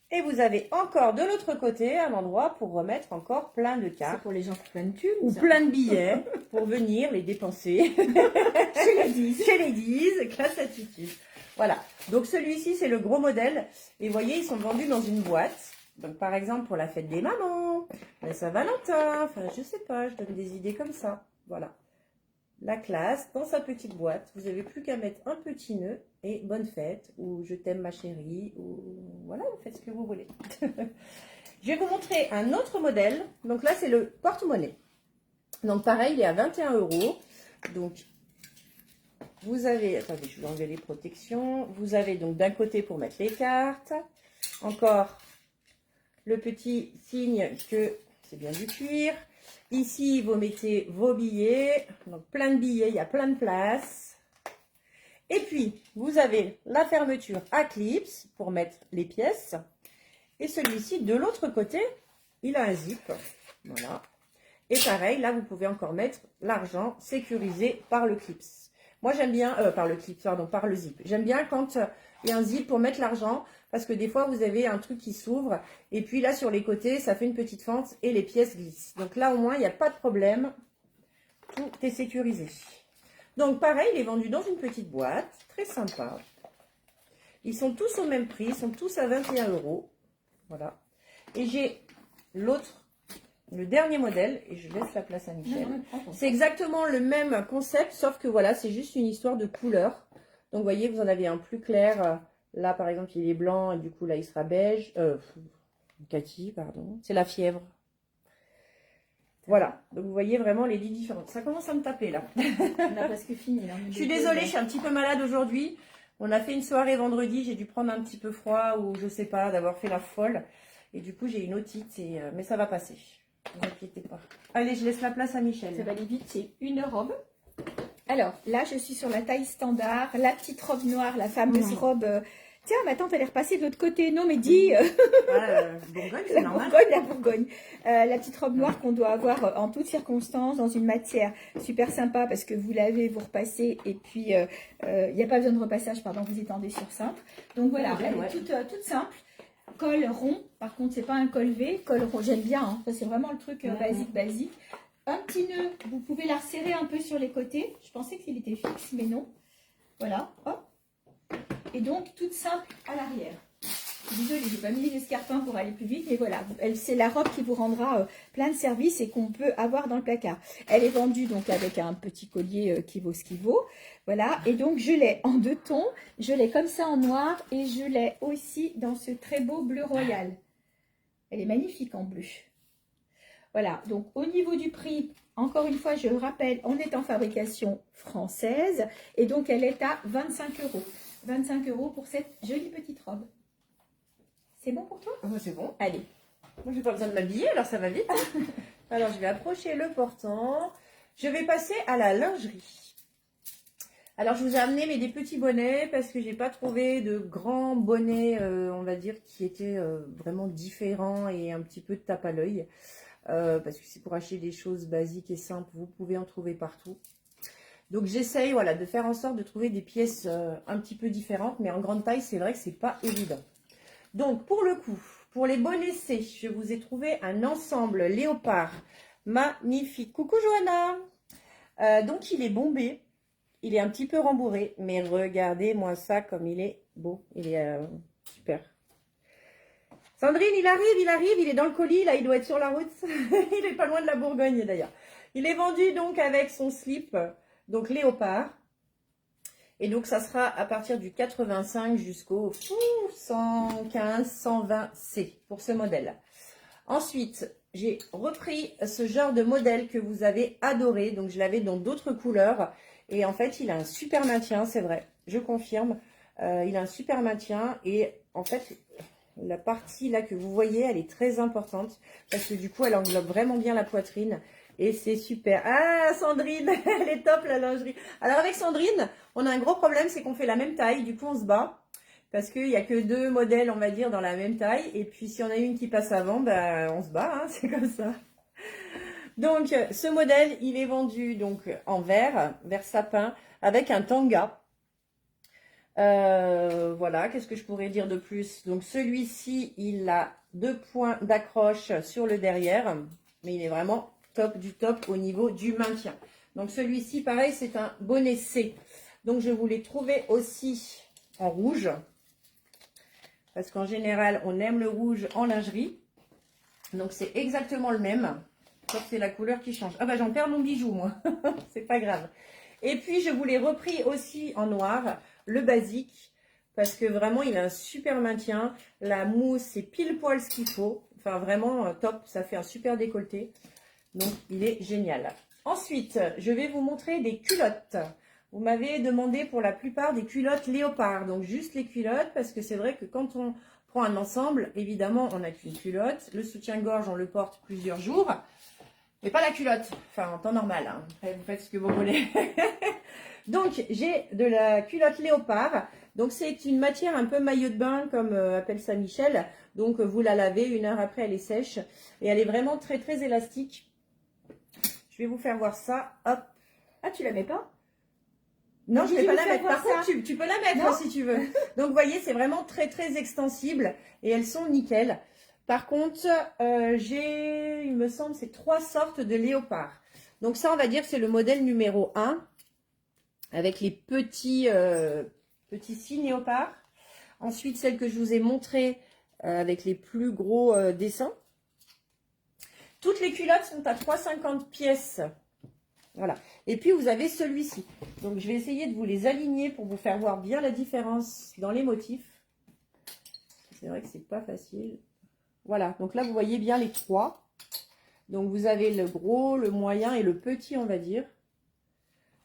Et vous avez encore de l'autre côté un endroit pour remettre encore plein de C'est cartes. pour les gens qui plein de thunes. Ou ça. plein de billets pour venir les dépenser Chez Ladies. chez Ladies, classe attitude. Voilà, donc celui-ci c'est le gros modèle et vous voyez ils sont vendus dans une boîte. Donc par exemple pour la fête des mamans, la Saint-Valentin, enfin je sais pas, je donne des idées comme ça. Voilà, la classe dans sa petite boîte, vous n'avez plus qu'à mettre un petit nœud et bonne fête ou je t'aime ma chérie ou voilà, vous faites ce que vous voulez. Je vais vous montrer un autre modèle. Donc là, c'est le porte-monnaie. Donc pareil, il est à 21 €. Donc, vous avez... Attendez, je vais enlever les protections. Vous avez donc d'un côté pour mettre les cartes. Encore le petit signe que c'est bien du cuir. Ici, vous mettez vos billets. Donc plein de billets, il y a plein de place. Et puis, vous avez la fermeture à clips pour mettre les pièces. Et celui-ci, de l'autre côté, il a un zip. Voilà. Et pareil, là, vous pouvez encore mettre l'argent sécurisé par le clips. Moi, j'aime bien, par le clip, pardon, par le zip. J'aime bien quand il y a un zip pour mettre l'argent, parce que des fois, vous avez un truc qui s'ouvre. Et puis là, sur les côtés, ça fait une petite fente et les pièces glissent. Donc là, au moins, il n'y a pas de problème. Tout est sécurisé. Donc, pareil, il est vendu dans une petite boîte. Très sympa. Ils sont tous au même prix. Ils sont tous à 21 €. Voilà. Et j'ai l'autre, le dernier modèle, et je laisse la place à Michel. C'est exactement le même concept, sauf que voilà, c'est juste une histoire de couleur. Donc, vous voyez, vous en avez un plus clair. Là, par exemple, il est blanc, et du coup, là, il sera beige. Kaki, pardon. C'est la fièvre. Voilà. Donc, vous voyez vraiment les 10 différentes. Ça commence à me taper, là. On a presque fini. Là. Je suis désolée, je suis un petit peu malade aujourd'hui. On a fait une soirée vendredi, j'ai dû prendre un petit peu froid ou je sais pas, d'avoir fait la folle. Et du coup, j'ai une otite, mais ça va passer. Ne vous inquiétez pas. Allez, je laisse la place à Michel. Ça va aller vite, c'est une robe. Alors, là, je suis sur la taille standard. La petite robe noire, la fameuse robe... Tiens, ma tante, elle est repassée de l'autre côté. Non, mais dis... Bourgogne, c'est normal. La Bourgogne. La petite robe noire qu'on doit avoir en toutes circonstances, dans une matière super sympa, parce que vous lavez, vous repassez, et puis il n'y a pas besoin de repassage, pardon, vous étendez sur simple. Donc voilà, elle est toute simple. Col rond, par contre, c'est pas un col V. Col rond, j'aime bien, hein. Ça c'est vraiment le truc basique. Un petit nœud, vous pouvez la resserrer un peu sur les côtés. Je pensais qu'il était fixe, mais non. Voilà, hop. Et donc, toute simple à l'arrière. Désolée, j'ai pas mis les escarpins pour aller plus vite, mais voilà, c'est la robe qui vous rendra plein de services et qu'on peut avoir dans le placard. Elle est vendue donc avec un petit collier qui vaut ce qu'il vaut. Voilà, et donc je l'ai en 2 tons, je l'ai comme ça en noir et je l'ai aussi dans ce très beau bleu royal. Elle est magnifique en bleu. Voilà, donc au niveau du prix, encore une fois, je le rappelle, on est en fabrication française et donc elle est à 25 €. 25 € pour cette jolie petite robe. C'est bon pour toi? C'est bon. Allez. Moi, j'ai pas besoin de m'habiller, alors ça va vite. Alors, je vais approcher le portant. Je vais passer à la lingerie. Alors, je vous ai amené des petits bonnets parce que j'ai pas trouvé de grands bonnets, on va dire, qui étaient vraiment différents et un petit peu de tape à l'œil. Parce que c'est pour acheter des choses basiques et simples, vous pouvez en trouver partout. Donc j'essaye voilà, de faire en sorte de trouver des pièces un petit peu différentes, mais en grande taille, c'est vrai que c'est pas évident. Donc pour le coup, pour les bonnets C, je vous ai trouvé un ensemble léopard magnifique. Coucou Johanna. Donc il est bombé, il est un petit peu rembourré, mais regardez-moi ça comme il est beau, il est super. Sandrine, il arrive, il est dans le colis, là il doit être sur la route, il est pas loin de la Bourgogne d'ailleurs. Il est vendu donc avec son slip, donc léopard, et donc ça sera à partir du 85 jusqu'au 115, 120 C pour ce modèle. Ensuite, j'ai repris ce genre de modèle que vous avez adoré, donc je l'avais dans d'autres couleurs, et en fait il a un super maintien, c'est vrai, je confirme, il a un super maintien, et en fait la partie là que vous voyez, elle est très importante, parce que du coup elle englobe vraiment bien la poitrine, et c'est super. Ah, Sandrine, elle est top la lingerie. Alors avec Sandrine, on a un gros problème, c'est qu'on fait la même taille. Du coup, on se bat. Parce qu'il n'y a que 2 modèles, on va dire, dans la même taille. Et puis, si on a une qui passe avant, ben, on se bat. Hein, c'est comme ça. Donc, ce modèle, il est vendu donc en vert sapin, avec un tanga. Voilà, qu'est-ce que je pourrais dire de plus? Donc, celui-ci, il a 2 points d'accroche sur le derrière, mais il est vraiment top du top au niveau du maintien. Donc, celui-ci, pareil, c'est un bonnet C. Donc, je vous l'ai trouvé aussi en rouge, parce qu'en général, on aime le rouge en lingerie. Donc, c'est exactement le même, sauf que c'est la couleur qui change. Ah bah, j'en perds mon bijou, moi. C'est pas grave. Et puis, je vous l'ai repris aussi en noir, le basique, parce que vraiment, il a un super maintien. La mousse, c'est pile poil ce qu'il faut. Enfin, vraiment top. Ça fait un super décolleté. Donc, il est génial. Ensuite, je vais vous montrer des culottes. Vous m'avez demandé pour la plupart des culottes léopard. Donc, juste les culottes, parce que c'est vrai que quand on prend un ensemble, évidemment, on n'a qu'une culotte. Le soutien-gorge, on le porte plusieurs jours. Mais pas la culotte. Enfin, en temps normal. Hein. Après, vous faites ce que vous voulez. Donc, j'ai de la culotte léopard. Donc, c'est une matière un peu maillot de bain, comme appelle ça Michel. Donc, vous la lavez, 1 heure après, elle est sèche. Et elle est vraiment très, très élastique. Je vais vous faire voir ça. Hop. Ah, tu la mets pas? Non, je ne vais pas la mettre. Par ça. contre, tu peux la mettre hein, si tu veux. Donc, vous voyez, c'est vraiment très, très extensible. Et elles sont nickel. Par contre, j'ai, il me semble, c'est 3 sortes de léopard. Donc, ça, on va dire, c'est le modèle numéro 1. Avec les petits signes léopard. Ensuite, celle que je vous ai montrée avec les plus gros dessins. Toutes les culottes sont à 3,50 pièces. Voilà. Et puis, vous avez celui-ci. Donc, je vais essayer de vous les aligner pour vous faire voir bien la différence dans les motifs. C'est vrai que c'est pas facile. Voilà. Donc là, vous voyez bien les 3. Donc, vous avez le gros, le moyen et le petit, on va dire.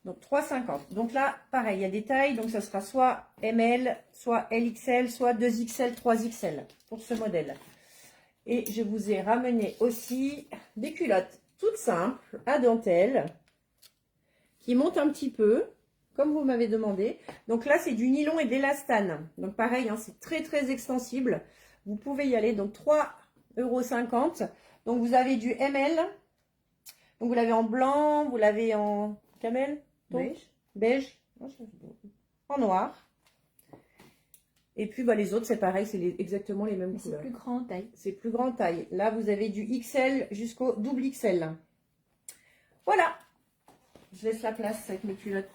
Donc 3,50. Donc là, pareil, il y a des tailles. Donc ça sera soit ML, soit LXL, soit 2XL, 3XL pour ce modèle. Et je vous ai ramené aussi des culottes toutes simples à dentelle qui montent un petit peu, comme vous m'avez demandé. Donc là, c'est du nylon et d'élastane. Donc pareil, hein, c'est très très extensible. Vous pouvez y aller. Donc 3,50 €. Donc vous avez du ML. Donc vous l'avez en blanc, vous l'avez en camel. Beige, en noir. Et puis bah, les autres, c'est pareil, c'est exactement les mêmes couleurs. C'est plus grande taille. C'est plus grande taille. Là, vous avez du XL jusqu'au double XL. Voilà. Je laisse la place avec mes culottes.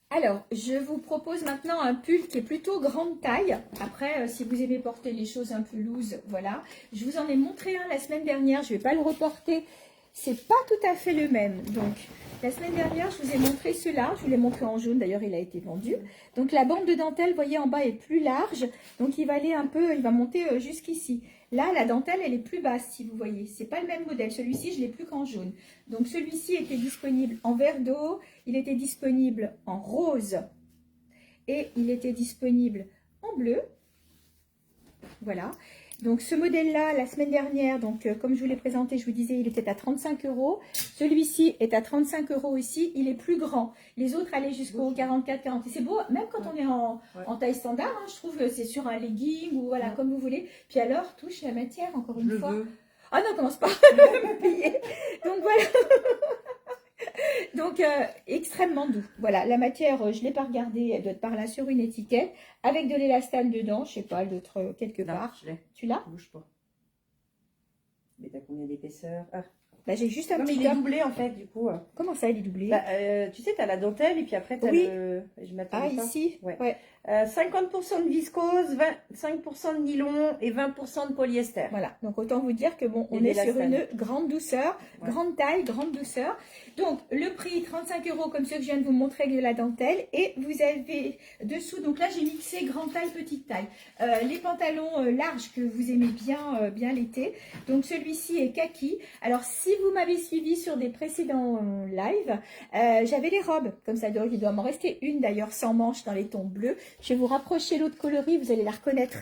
Alors, je vous propose maintenant un pull qui est plutôt grande taille. Après, si vous aimez porter les choses un peu loose, voilà. Je vous en ai montré un la semaine dernière. Je ne vais pas le reporter. C'est pas tout à fait le même. Donc, la semaine dernière, je vous ai montré cela. Je vous l'ai montré en jaune. D'ailleurs, il a été vendu. Donc, la bande de dentelle, vous voyez, en bas est plus large. Donc, il va aller un peu, il va monter jusqu'ici. Là, la dentelle, elle est plus basse, si vous voyez. C'est pas le même modèle. Celui-ci, je l'ai plus qu'en jaune. Donc, celui-ci était disponible en vert d'eau. Il était disponible en rose. Et il était disponible en bleu. Voilà. Donc, ce modèle-là, la semaine dernière, donc comme je vous l'ai présenté, je vous disais, il était à 35 €. Celui-ci est à 35 € aussi. Il est plus grand. Les autres allaient jusqu'au 44, 40. Et c'est beau, même quand on est en taille standard, hein, je trouve que c'est sur un legging ou voilà, comme vous voulez. Puis alors, touche la matière, encore une fois. Ah non, commence pas à me payer. Donc, voilà. Donc, extrêmement doux. Voilà, la matière, je ne l'ai pas regardée, elle doit être par là sur une étiquette, avec de l'élastane dedans, je ne sais pas, elle doit être quelque part. Je l'ai. Tu l'as? Bouge pas. Mais t'as combien d'épaisseur? Bah, j'ai juste un non, petit mais il est doublé en fait, du coup. Comment ça, il est doublé? Bah, tu sais, tu as la dentelle et puis après, tu as le... Je m'attendais pas. Ici? Ouais. 50% de viscose, 25% de nylon et 20% de polyester. Voilà, donc autant vous dire que bon, on est sur une grande douceur, grande taille, grande douceur. Donc, le prix, 35 € comme ce que je viens de vous montrer avec de la dentelle. Et vous avez dessous, donc là, j'ai mixé grande taille, petite taille. Les pantalons larges que vous aimez bien, bien l'été. Donc, celui-ci est kaki. Alors, si vous m'avez suivi sur des précédents lives, j'avais les robes. Comme ça, il doit m'en rester une d'ailleurs sans manches dans les tons bleus. Je vais vous rapprocher l'autre coloris, vous allez la reconnaître.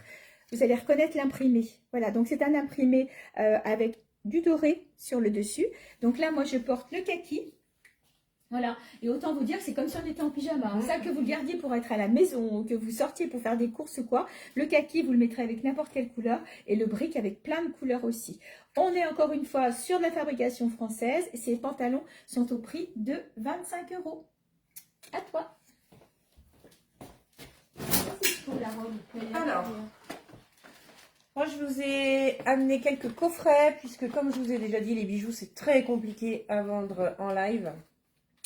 Vous allez reconnaître l'imprimé. Voilà, donc c'est un imprimé avec du doré sur le dessus. Donc là, moi, je porte le kaki. Voilà, et autant vous dire que c'est comme si on était en pyjama. Hein. Ça, que vous le gardiez pour être à la maison, ou que vous sortiez pour faire des courses ou quoi. Le kaki, vous le mettrez avec n'importe quelle couleur. Et le brick avec plein de couleurs aussi. On est encore une fois sur de la fabrication française. Ces pantalons sont au prix de 25 €. À toi. Alors, moi je vous ai amené quelques coffrets, puisque comme je vous ai déjà dit, les bijoux c'est très compliqué à vendre en live.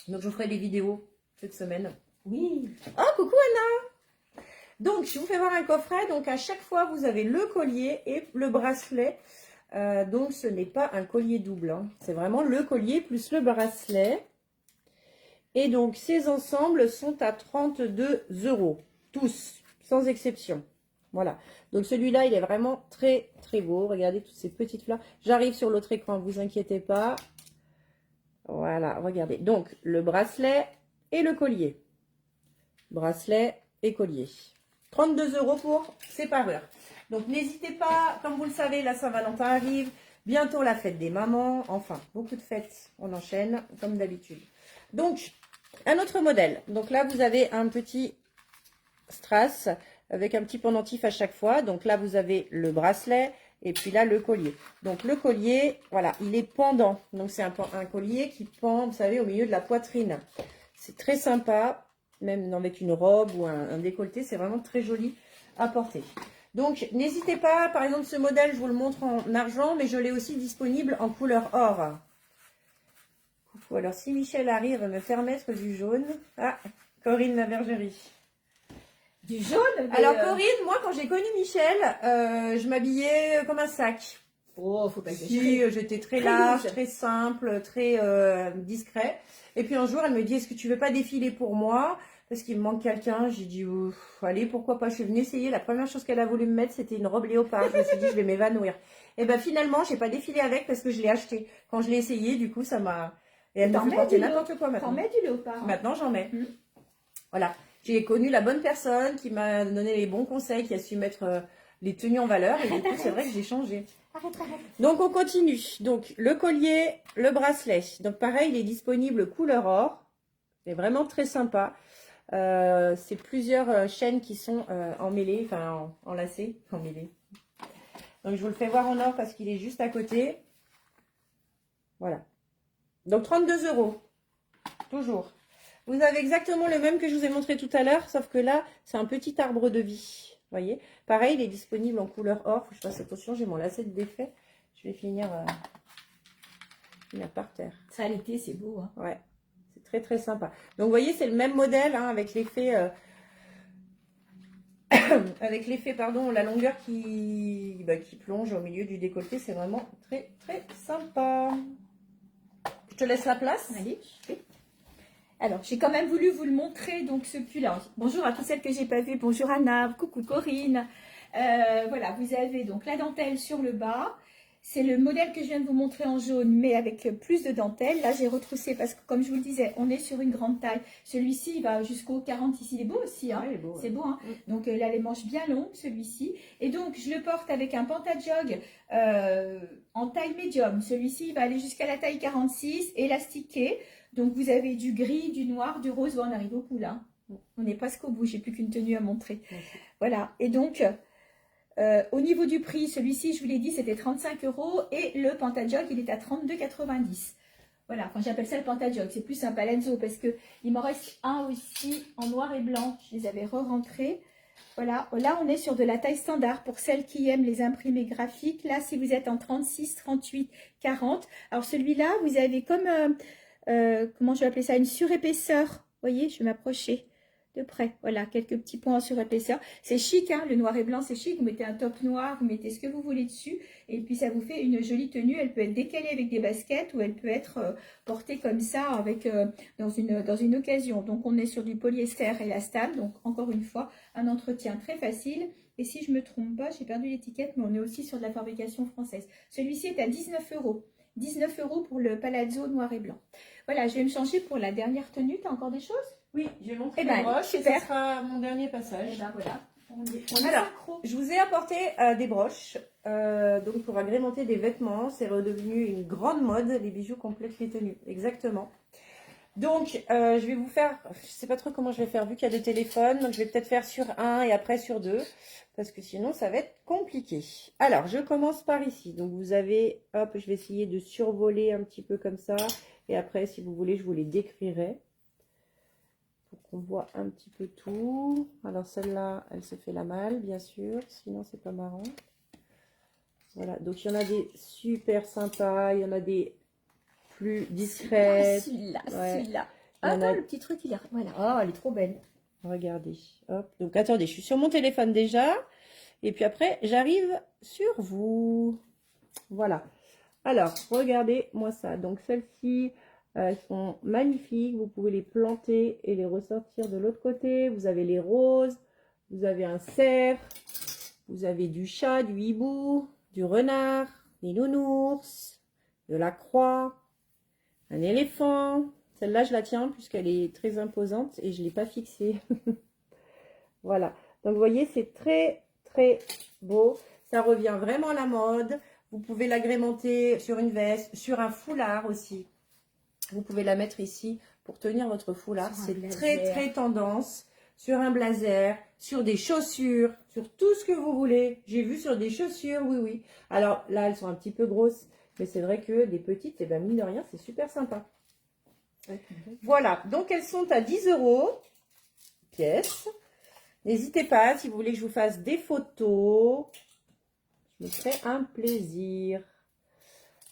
Donc je vous ferai des vidéos cette semaine. Oui. Oh, coucou Anna! Donc je vous fais voir un coffret. Donc à chaque fois vous avez le collier et le bracelet. Donc ce n'est pas un collier double. Hein. C'est vraiment le collier plus le bracelet. Et donc ces ensembles sont à 32 €. Tous, sans exception. Voilà. Donc celui-là, il est vraiment très très beau. Regardez toutes ces petites fleurs. J'arrive sur l'autre écran, vous inquiétez pas. Voilà, regardez. Donc, le bracelet et le collier. Bracelet et collier. 32 € pour ces parures. Donc, n'hésitez pas, comme vous le savez, la Saint-Valentin arrive. Bientôt la fête des mamans. Enfin, beaucoup de fêtes. On enchaîne, comme d'habitude. Donc, un autre modèle. Donc là, vous avez un petit strass avec un petit pendentif à chaque fois. Donc là, vous avez le bracelet. Et puis là, le collier. Donc, le collier, voilà, il est pendant. Donc, c'est un collier qui pend, vous savez, au milieu de la poitrine. C'est très sympa, même avec une robe ou un décolleté. C'est vraiment très joli à porter. Donc, n'hésitez pas. Par exemple, ce modèle, je vous le montre en argent, mais je l'ai aussi disponible en couleur or. Coucou. Alors, si Michel arrive à me faire mettre du jaune. Ah, Corinne la Bergerie. Du jaune. Alors Corinne, moi quand j'ai connu Michel, je m'habillais comme un sac. Oh, faut pas Si, j'étais très large, très simple, très discret. Et puis un jour, elle me dit, est-ce que tu veux pas défiler pour moi? Parce qu'il me manque quelqu'un. J'ai dit, allez, pourquoi pas. Je suis venue essayer. La première chose qu'elle a voulu me mettre, c'était une robe léopard. Je me suis dit, je vais m'évanouir. Et ben finalement, j'ai pas défilé avec parce que je l'ai acheté. Quand je l'ai essayé, du coup, ça m'a... Et elle me fait porter n'importe quoi maintenant. T'en mets du léopard. Hein. Maintenant, j'en mets. Voilà. J'ai connu la bonne personne qui m'a donné les bons conseils, qui a su mettre les tenues en valeur. Et du coup, c'est vrai que j'ai changé. Arrête. Donc, on continue. Donc, le collier, le bracelet. Donc, pareil, il est disponible couleur or. C'est vraiment très sympa. C'est plusieurs chaînes qui sont emmêlées, enfin enlacées. Emmêlées. Donc, je vous le fais voir en or parce qu'il est juste à côté. Voilà. Donc, 32 €. Toujours. Vous avez exactement le même que je vous ai montré tout à l'heure, sauf que là, c'est un petit arbre de vie. Vous voyez? Pareil, il est disponible en couleur or. Faut que je fasse attention, j'ai mon lacet de défait. Je vais finir par terre. Ça, l'été, c'est beau. Hein. Ouais, c'est très très sympa. Donc, vous voyez, c'est le même modèle, hein, avec l'effet... avec l'effet, pardon, la longueur qui plonge au milieu du décolleté. C'est vraiment très très sympa. Je te laisse la place. Allez, je fais. Alors, j'ai quand même voulu vous le montrer, donc ce pull-là. Bonjour à toutes celles que j'ai pas vues. Bonjour Anna, coucou Corinne. Voilà, vous avez donc la dentelle sur le bas. C'est le modèle que je viens de vous montrer en jaune, mais avec plus de dentelle. Là, j'ai retroussé parce que, comme je vous le disais, on est sur une grande taille. Celui-ci, il va jusqu'au 46. Il est beau aussi, hein. Ouais, beau, ouais. C'est beau, hein. Donc, il a les manches bien longues, celui-ci. Et donc, je le porte avec un pantajog en taille médium. Celui-ci, il va aller jusqu'à la taille 46, élastiqué. Donc, vous avez du gris, du noir, du rose. Bon, on arrive au bout, là. On est presque au bout. J'ai plus qu'une tenue à montrer. Merci. Voilà. Et donc... au niveau du prix, celui-ci, je vous l'ai dit, c'était 35 € et le Pantajog, il est à 32,90 €. Voilà, quand j'appelle ça le Pantajog, c'est plus un palazzo parce que il m'en reste un aussi en noir et blanc. Je les avais re-rentrés. Voilà, là on est sur de la taille standard pour celles qui aiment les imprimés graphiques. Là, si vous êtes en 36, 38, 40. Alors celui-là, vous avez comme, comment je vais appeler ça, une surépaisseur. Vous voyez, je vais m'approcher de près. Voilà, quelques petits points en surépaisseur. C'est chic, hein, le noir et blanc, c'est chic. Vous mettez un top noir, vous mettez ce que vous voulez dessus. Et puis, ça vous fait une jolie tenue. Elle peut être décalée avec des baskets ou elle peut être portée comme ça avec, dans une occasion. Donc, on est sur du polyester élastable. Donc, encore une fois, un entretien très facile. Et si je ne me trompe pas, j'ai perdu l'étiquette, mais on est aussi sur de la fabrication française. Celui-ci est à 19 €. 19 € pour le palazzo noir et blanc. Voilà, je vais me changer pour la dernière tenue. Tu as encore des choses? Oui, je vais montrer Eh les ben, broches super. et ce sera mon dernier passage. Et ben voilà. Alors, je vous ai apporté des broches donc pour agrémenter des vêtements. C'est redevenu une grande mode, les bijoux complètent les tenues. Exactement. Donc, je vais vous faire, je sais pas trop comment je vais faire, vu qu'il y a deux téléphones, donc je vais peut-être faire sur un et après sur deux, parce que sinon ça va être compliqué. Alors, je commence par ici. Donc, vous avez, hop, je vais essayer de survoler un petit peu comme ça, et après, si vous voulez, je vous les décrirai, pour qu'on voit un petit peu tout. Alors, celle-là, elle se fait la malle, bien sûr, sinon c'est pas marrant. Voilà, donc il y en a des super sympas, il y en a des plus discrètes. Celui-là, Ouais. celui-là. Il y en Attends, a- le petit truc, il est... Voilà. Oh, elle est trop belle. Regardez, hop. Donc attendez, je suis sur mon téléphone déjà. Et puis après, j'arrive sur vous. Voilà. Alors, regardez-moi ça. Donc celles-ci, elles sont magnifiques. Vous pouvez les planter et les ressortir de l'autre côté. Vous avez les roses, vous avez un cerf, vous avez du chat, du hibou, du renard, des nounours, de la croix, un éléphant. Celle-là, je la tiens puisqu'elle est très imposante et je ne l'ai pas fixée. Voilà. Donc, vous voyez, c'est très, très beau. Ça revient vraiment à la mode. Vous pouvez l'agrémenter sur une veste, sur un foulard aussi. Vous pouvez la mettre ici pour tenir votre foulard. Sur un C'est blazer. très, très tendance. Sur un blazer, sur des chaussures, sur tout ce que vous voulez. J'ai vu sur des chaussures, oui, oui. Alors là, elles sont un petit peu grosses. Mais c'est vrai que des petites, eh ben, mine de rien, c'est super sympa. Voilà, donc elles sont à 10 € pièce. N'hésitez pas, si vous voulez que je vous fasse des photos, je me ferai un plaisir.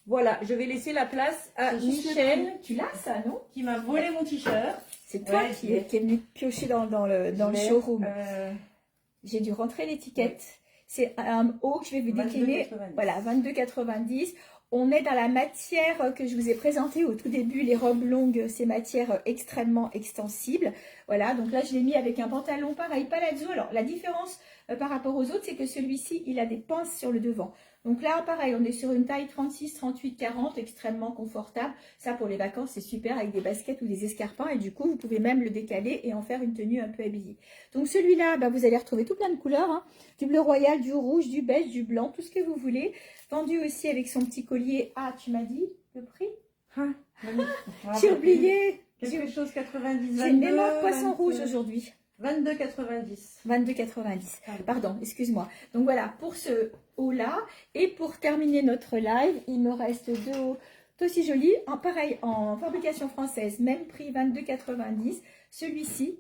Voilà, je vais laisser la place à Michel Tu l'as, ça, non? qui m'a volé mon t-shirt. C'est toi Ouais, qui est venu piocher dans le showroom. J'ai dû rentrer l'étiquette. C'est un haut que je vais vous décliner. 22,90. Voilà, 22,90. On est dans la matière que je vous ai présentée au tout début, les robes longues, ces matières extrêmement extensibles. Voilà, donc là je l'ai mis avec un pantalon pareil, palazzo. Alors la différence par rapport aux autres, c'est que celui-ci, il a des pinces sur le devant. Donc là, pareil, on est sur une taille 36, 38, 40, extrêmement confortable. Ça, pour les vacances, c'est super avec des baskets ou des escarpins. Et du coup, vous pouvez même le décaler et en faire une tenue un peu habillée. Donc celui-là, bah, vous allez retrouver tout plein de couleurs. Hein. Du bleu royal, du rouge, du beige, du blanc, tout ce que vous voulez. Vendu aussi avec son petit collier. Ah, tu m'as dit le prix? J'ai oublié. Quelque chose 90. J'ai une mémoire de poisson rouge aujourd'hui. 22,90. 22,90. Pardon, excuse-moi. Donc voilà, pour ce haut-là. Et pour terminer notre live, il me reste deux hauts aussi jolis. Pareil, en fabrication française, même prix, 22,90. Celui-ci,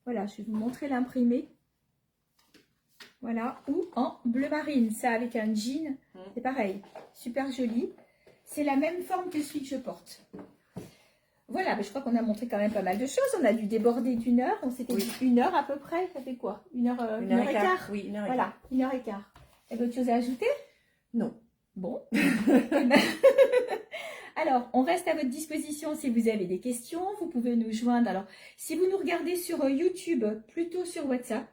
voilà, je vais vous montrer l'imprimé. Voilà, ou en bleu marine. Ça, avec un jean, c'est pareil. Super joli. C'est la même forme que celui que je porte. Voilà, mais je crois qu'on a montré quand même pas mal de choses. On a dû déborder d'1 heure. On s'était dit 1 heure à peu près. Ça fait quoi? Une heure et quart. Oui, 1 heure et Voilà, quart. 1 heure et quart. Et d'autres choses à ajouter? Non. Bon. Alors, on reste à votre disposition si vous avez des questions. Vous pouvez nous joindre. Alors, si vous nous regardez sur YouTube, plutôt sur WhatsApp.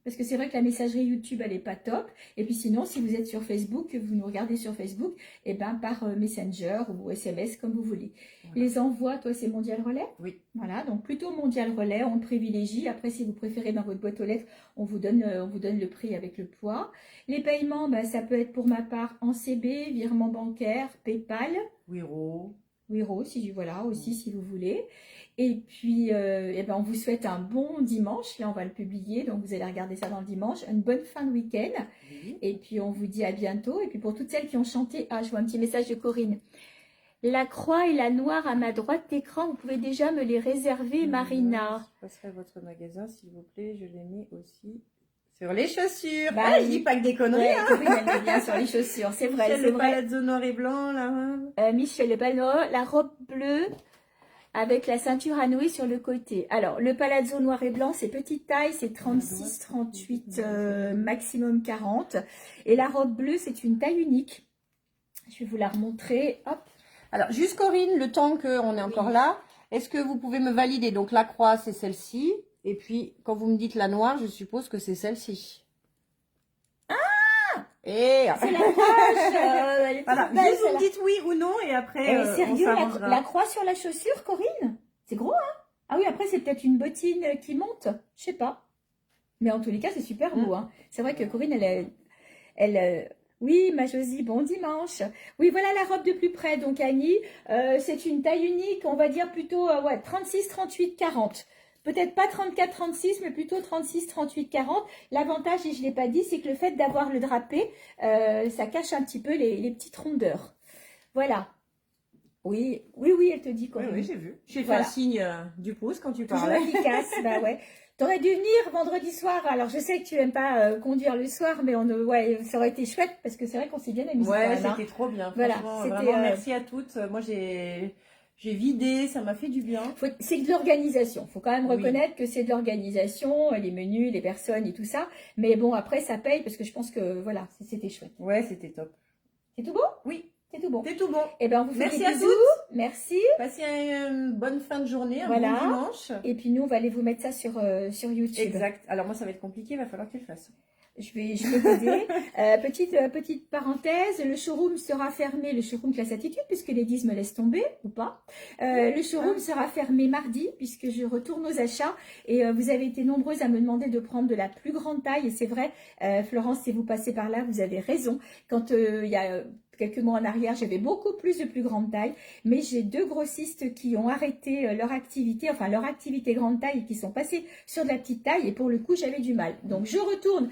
Parce que c'est vrai que la messagerie YouTube, elle n'est pas top. Et puis sinon, si vous êtes sur Facebook, que vous nous regardez sur Facebook, et ben par Messenger ou SMS, comme vous voulez. Voilà. Les envois, toi, c'est Mondial Relais? Oui. Voilà, donc plutôt Mondial Relais, on le privilégie. Après, si vous préférez dans votre boîte aux lettres, on vous donne le prix avec le poids. Les paiements, ben, ça peut être pour ma part en CB, virement bancaire, PayPal. Wiro. Wiro, voilà, aussi, si vous voulez. Et puis, ben, on vous souhaite un bon dimanche. Là, on va le publier, donc vous allez regarder ça dans le dimanche. Une bonne fin de week-end. Oui. Et puis, on vous dit à bientôt. Et puis, pour toutes celles qui ont chanté, je vois un petit message de Corinne. La croix et la noire à ma droite d'écran, vous pouvez déjà me les réserver, Marina. Je passerai à votre magasin, s'il vous plaît. Je les mets aussi sur les chaussures. Bah, je dis pas que des conneries. Ouais, Corinne, elle met bien sur les chaussures, c'est vrai. Michel, le palazzo noir et blanc, là. Michel, le palazzo, la robe bleue. Avec la ceinture à nouer sur le côté. Alors, le palazzo noir et blanc, c'est petite taille, c'est 36, 38, maximum 40. Et la robe bleue, c'est une taille unique. Je vais vous la remontrer. Hop. Alors, juste Corinne, le temps qu'on est encore là, est-ce que vous pouvez me valider? Donc, la croix, c'est celle-ci. Et puis, quand vous me dites la noire, je suppose que c'est celle-ci. Et c'est la page. Voilà, juste vous me dites oui ou non et après sérieux, la croix sur la chaussure, Corinne? C'est gros, hein? Ah oui, après c'est peut-être une bottine qui monte, je sais pas. Mais en tous les cas, c'est super beau, hein. C'est vrai que Corinne, Oui, ma Josie, bon dimanche. Oui, voilà la robe de plus près. Donc, Annie, c'est une taille unique, on va dire plutôt ouais, 36, 38, 40. Peut-être pas 34, 36, mais plutôt 36, 38, 40. L'avantage, et je ne l'ai pas dit, c'est que le fait d'avoir le drapé, ça cache un petit peu les petites rondeurs. Voilà. Oui, oui, oui, elle te dit Oui, Corinne. oui, j'ai vu. J'ai fait Voilà. un signe du pouce quand tu Toujours parlais. efficace, bah ouais. T'aurais dû venir vendredi soir. Alors, je sais que tu n'aimes pas conduire le soir, mais ouais, ça aurait été chouette parce que c'est vrai qu'on s'est bien amusé quand Ouais, même, hein. c'était trop bien. Voilà, Franchement, c'était vraiment, merci à toutes. Moi, j'ai vidé, ça m'a fait du bien. c'est de l'organisation. Faut quand même Oui. reconnaître que c'est de l'organisation, les menus, les personnes et tout ça. Mais bon, après, ça paye parce que je pense que voilà, c'était chouette. Ouais, c'était top. C'est tout bon? Oui, C'est tout bon. c'est tout bon. Eh ben, on vous fait Merci des à bisous. toutes. Merci. Passez une bonne fin de journée, un Voilà. bon dimanche. Et puis nous, on va aller vous mettre ça sur YouTube. Exact. Alors moi, ça va être compliqué, il va falloir que tu le fasses. Je vais t'aider. Petite parenthèse, le showroom sera fermé, le showroom classe attitude, puisque Ladies me laisse tomber, ou pas. Le showroom sera fermé mardi, puisque je retourne aux achats. Et vous avez été nombreuses à me demander de prendre de la plus grande taille. Et c'est vrai, Florence, si vous passez par là, vous avez raison. Quand il y a quelques mois en arrière, j'avais beaucoup plus de plus grande taille, mais j'ai 2 grossistes qui ont arrêté leur activité grande taille et qui sont passés sur de la petite taille et pour le coup, j'avais du mal. Donc, je retourne.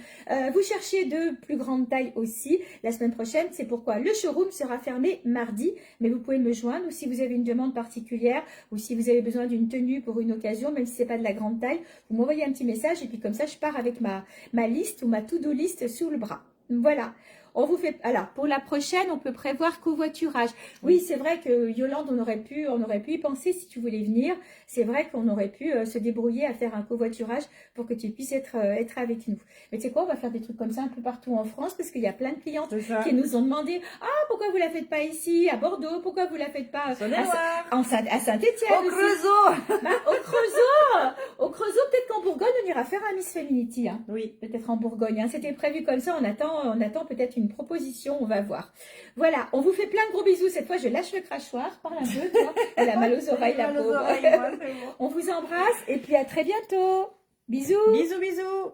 Vous cherchez de plus grande taille aussi la semaine prochaine, c'est pourquoi le showroom sera fermé mardi, mais vous pouvez me joindre ou si vous avez une demande particulière ou si vous avez besoin d'une tenue pour une occasion, même si c'est pas de la grande taille, vous m'envoyez un petit message et puis comme ça, je pars avec ma liste ou ma to-do list sous le bras. Voilà. On vous fait. Alors, pour la prochaine, on peut prévoir covoiturage. Oui, c'est vrai que Yolande, on aurait pu y penser si tu voulais venir. C'est vrai qu'on aurait pu se débrouiller à faire un covoiturage pour que tu puisses être avec nous. Mais tu sais quoi, on va faire des trucs comme ça un peu partout en France parce qu'il y a plein de clientes qui nous ont demandé « Ah, pourquoi vous la faites pas ici, à Bordeaux? Pourquoi vous la faites pas à Saint-Étienne Au Creusot. Au Creusot, peut-être qu'en Bourgogne, on ira faire un Miss Feminity. Hein. Oui. Peut-être en Bourgogne. Hein. C'était prévu comme ça. On attend peut-être une proposition. On va voir. Voilà. On vous fait plein de gros bisous. Cette fois, je lâche le crachoir. Parle un peu. Toi. Elle a mal aux oreilles, la pauvre. On vous embrasse et puis à très bientôt. Bisous. Bisous, bisous.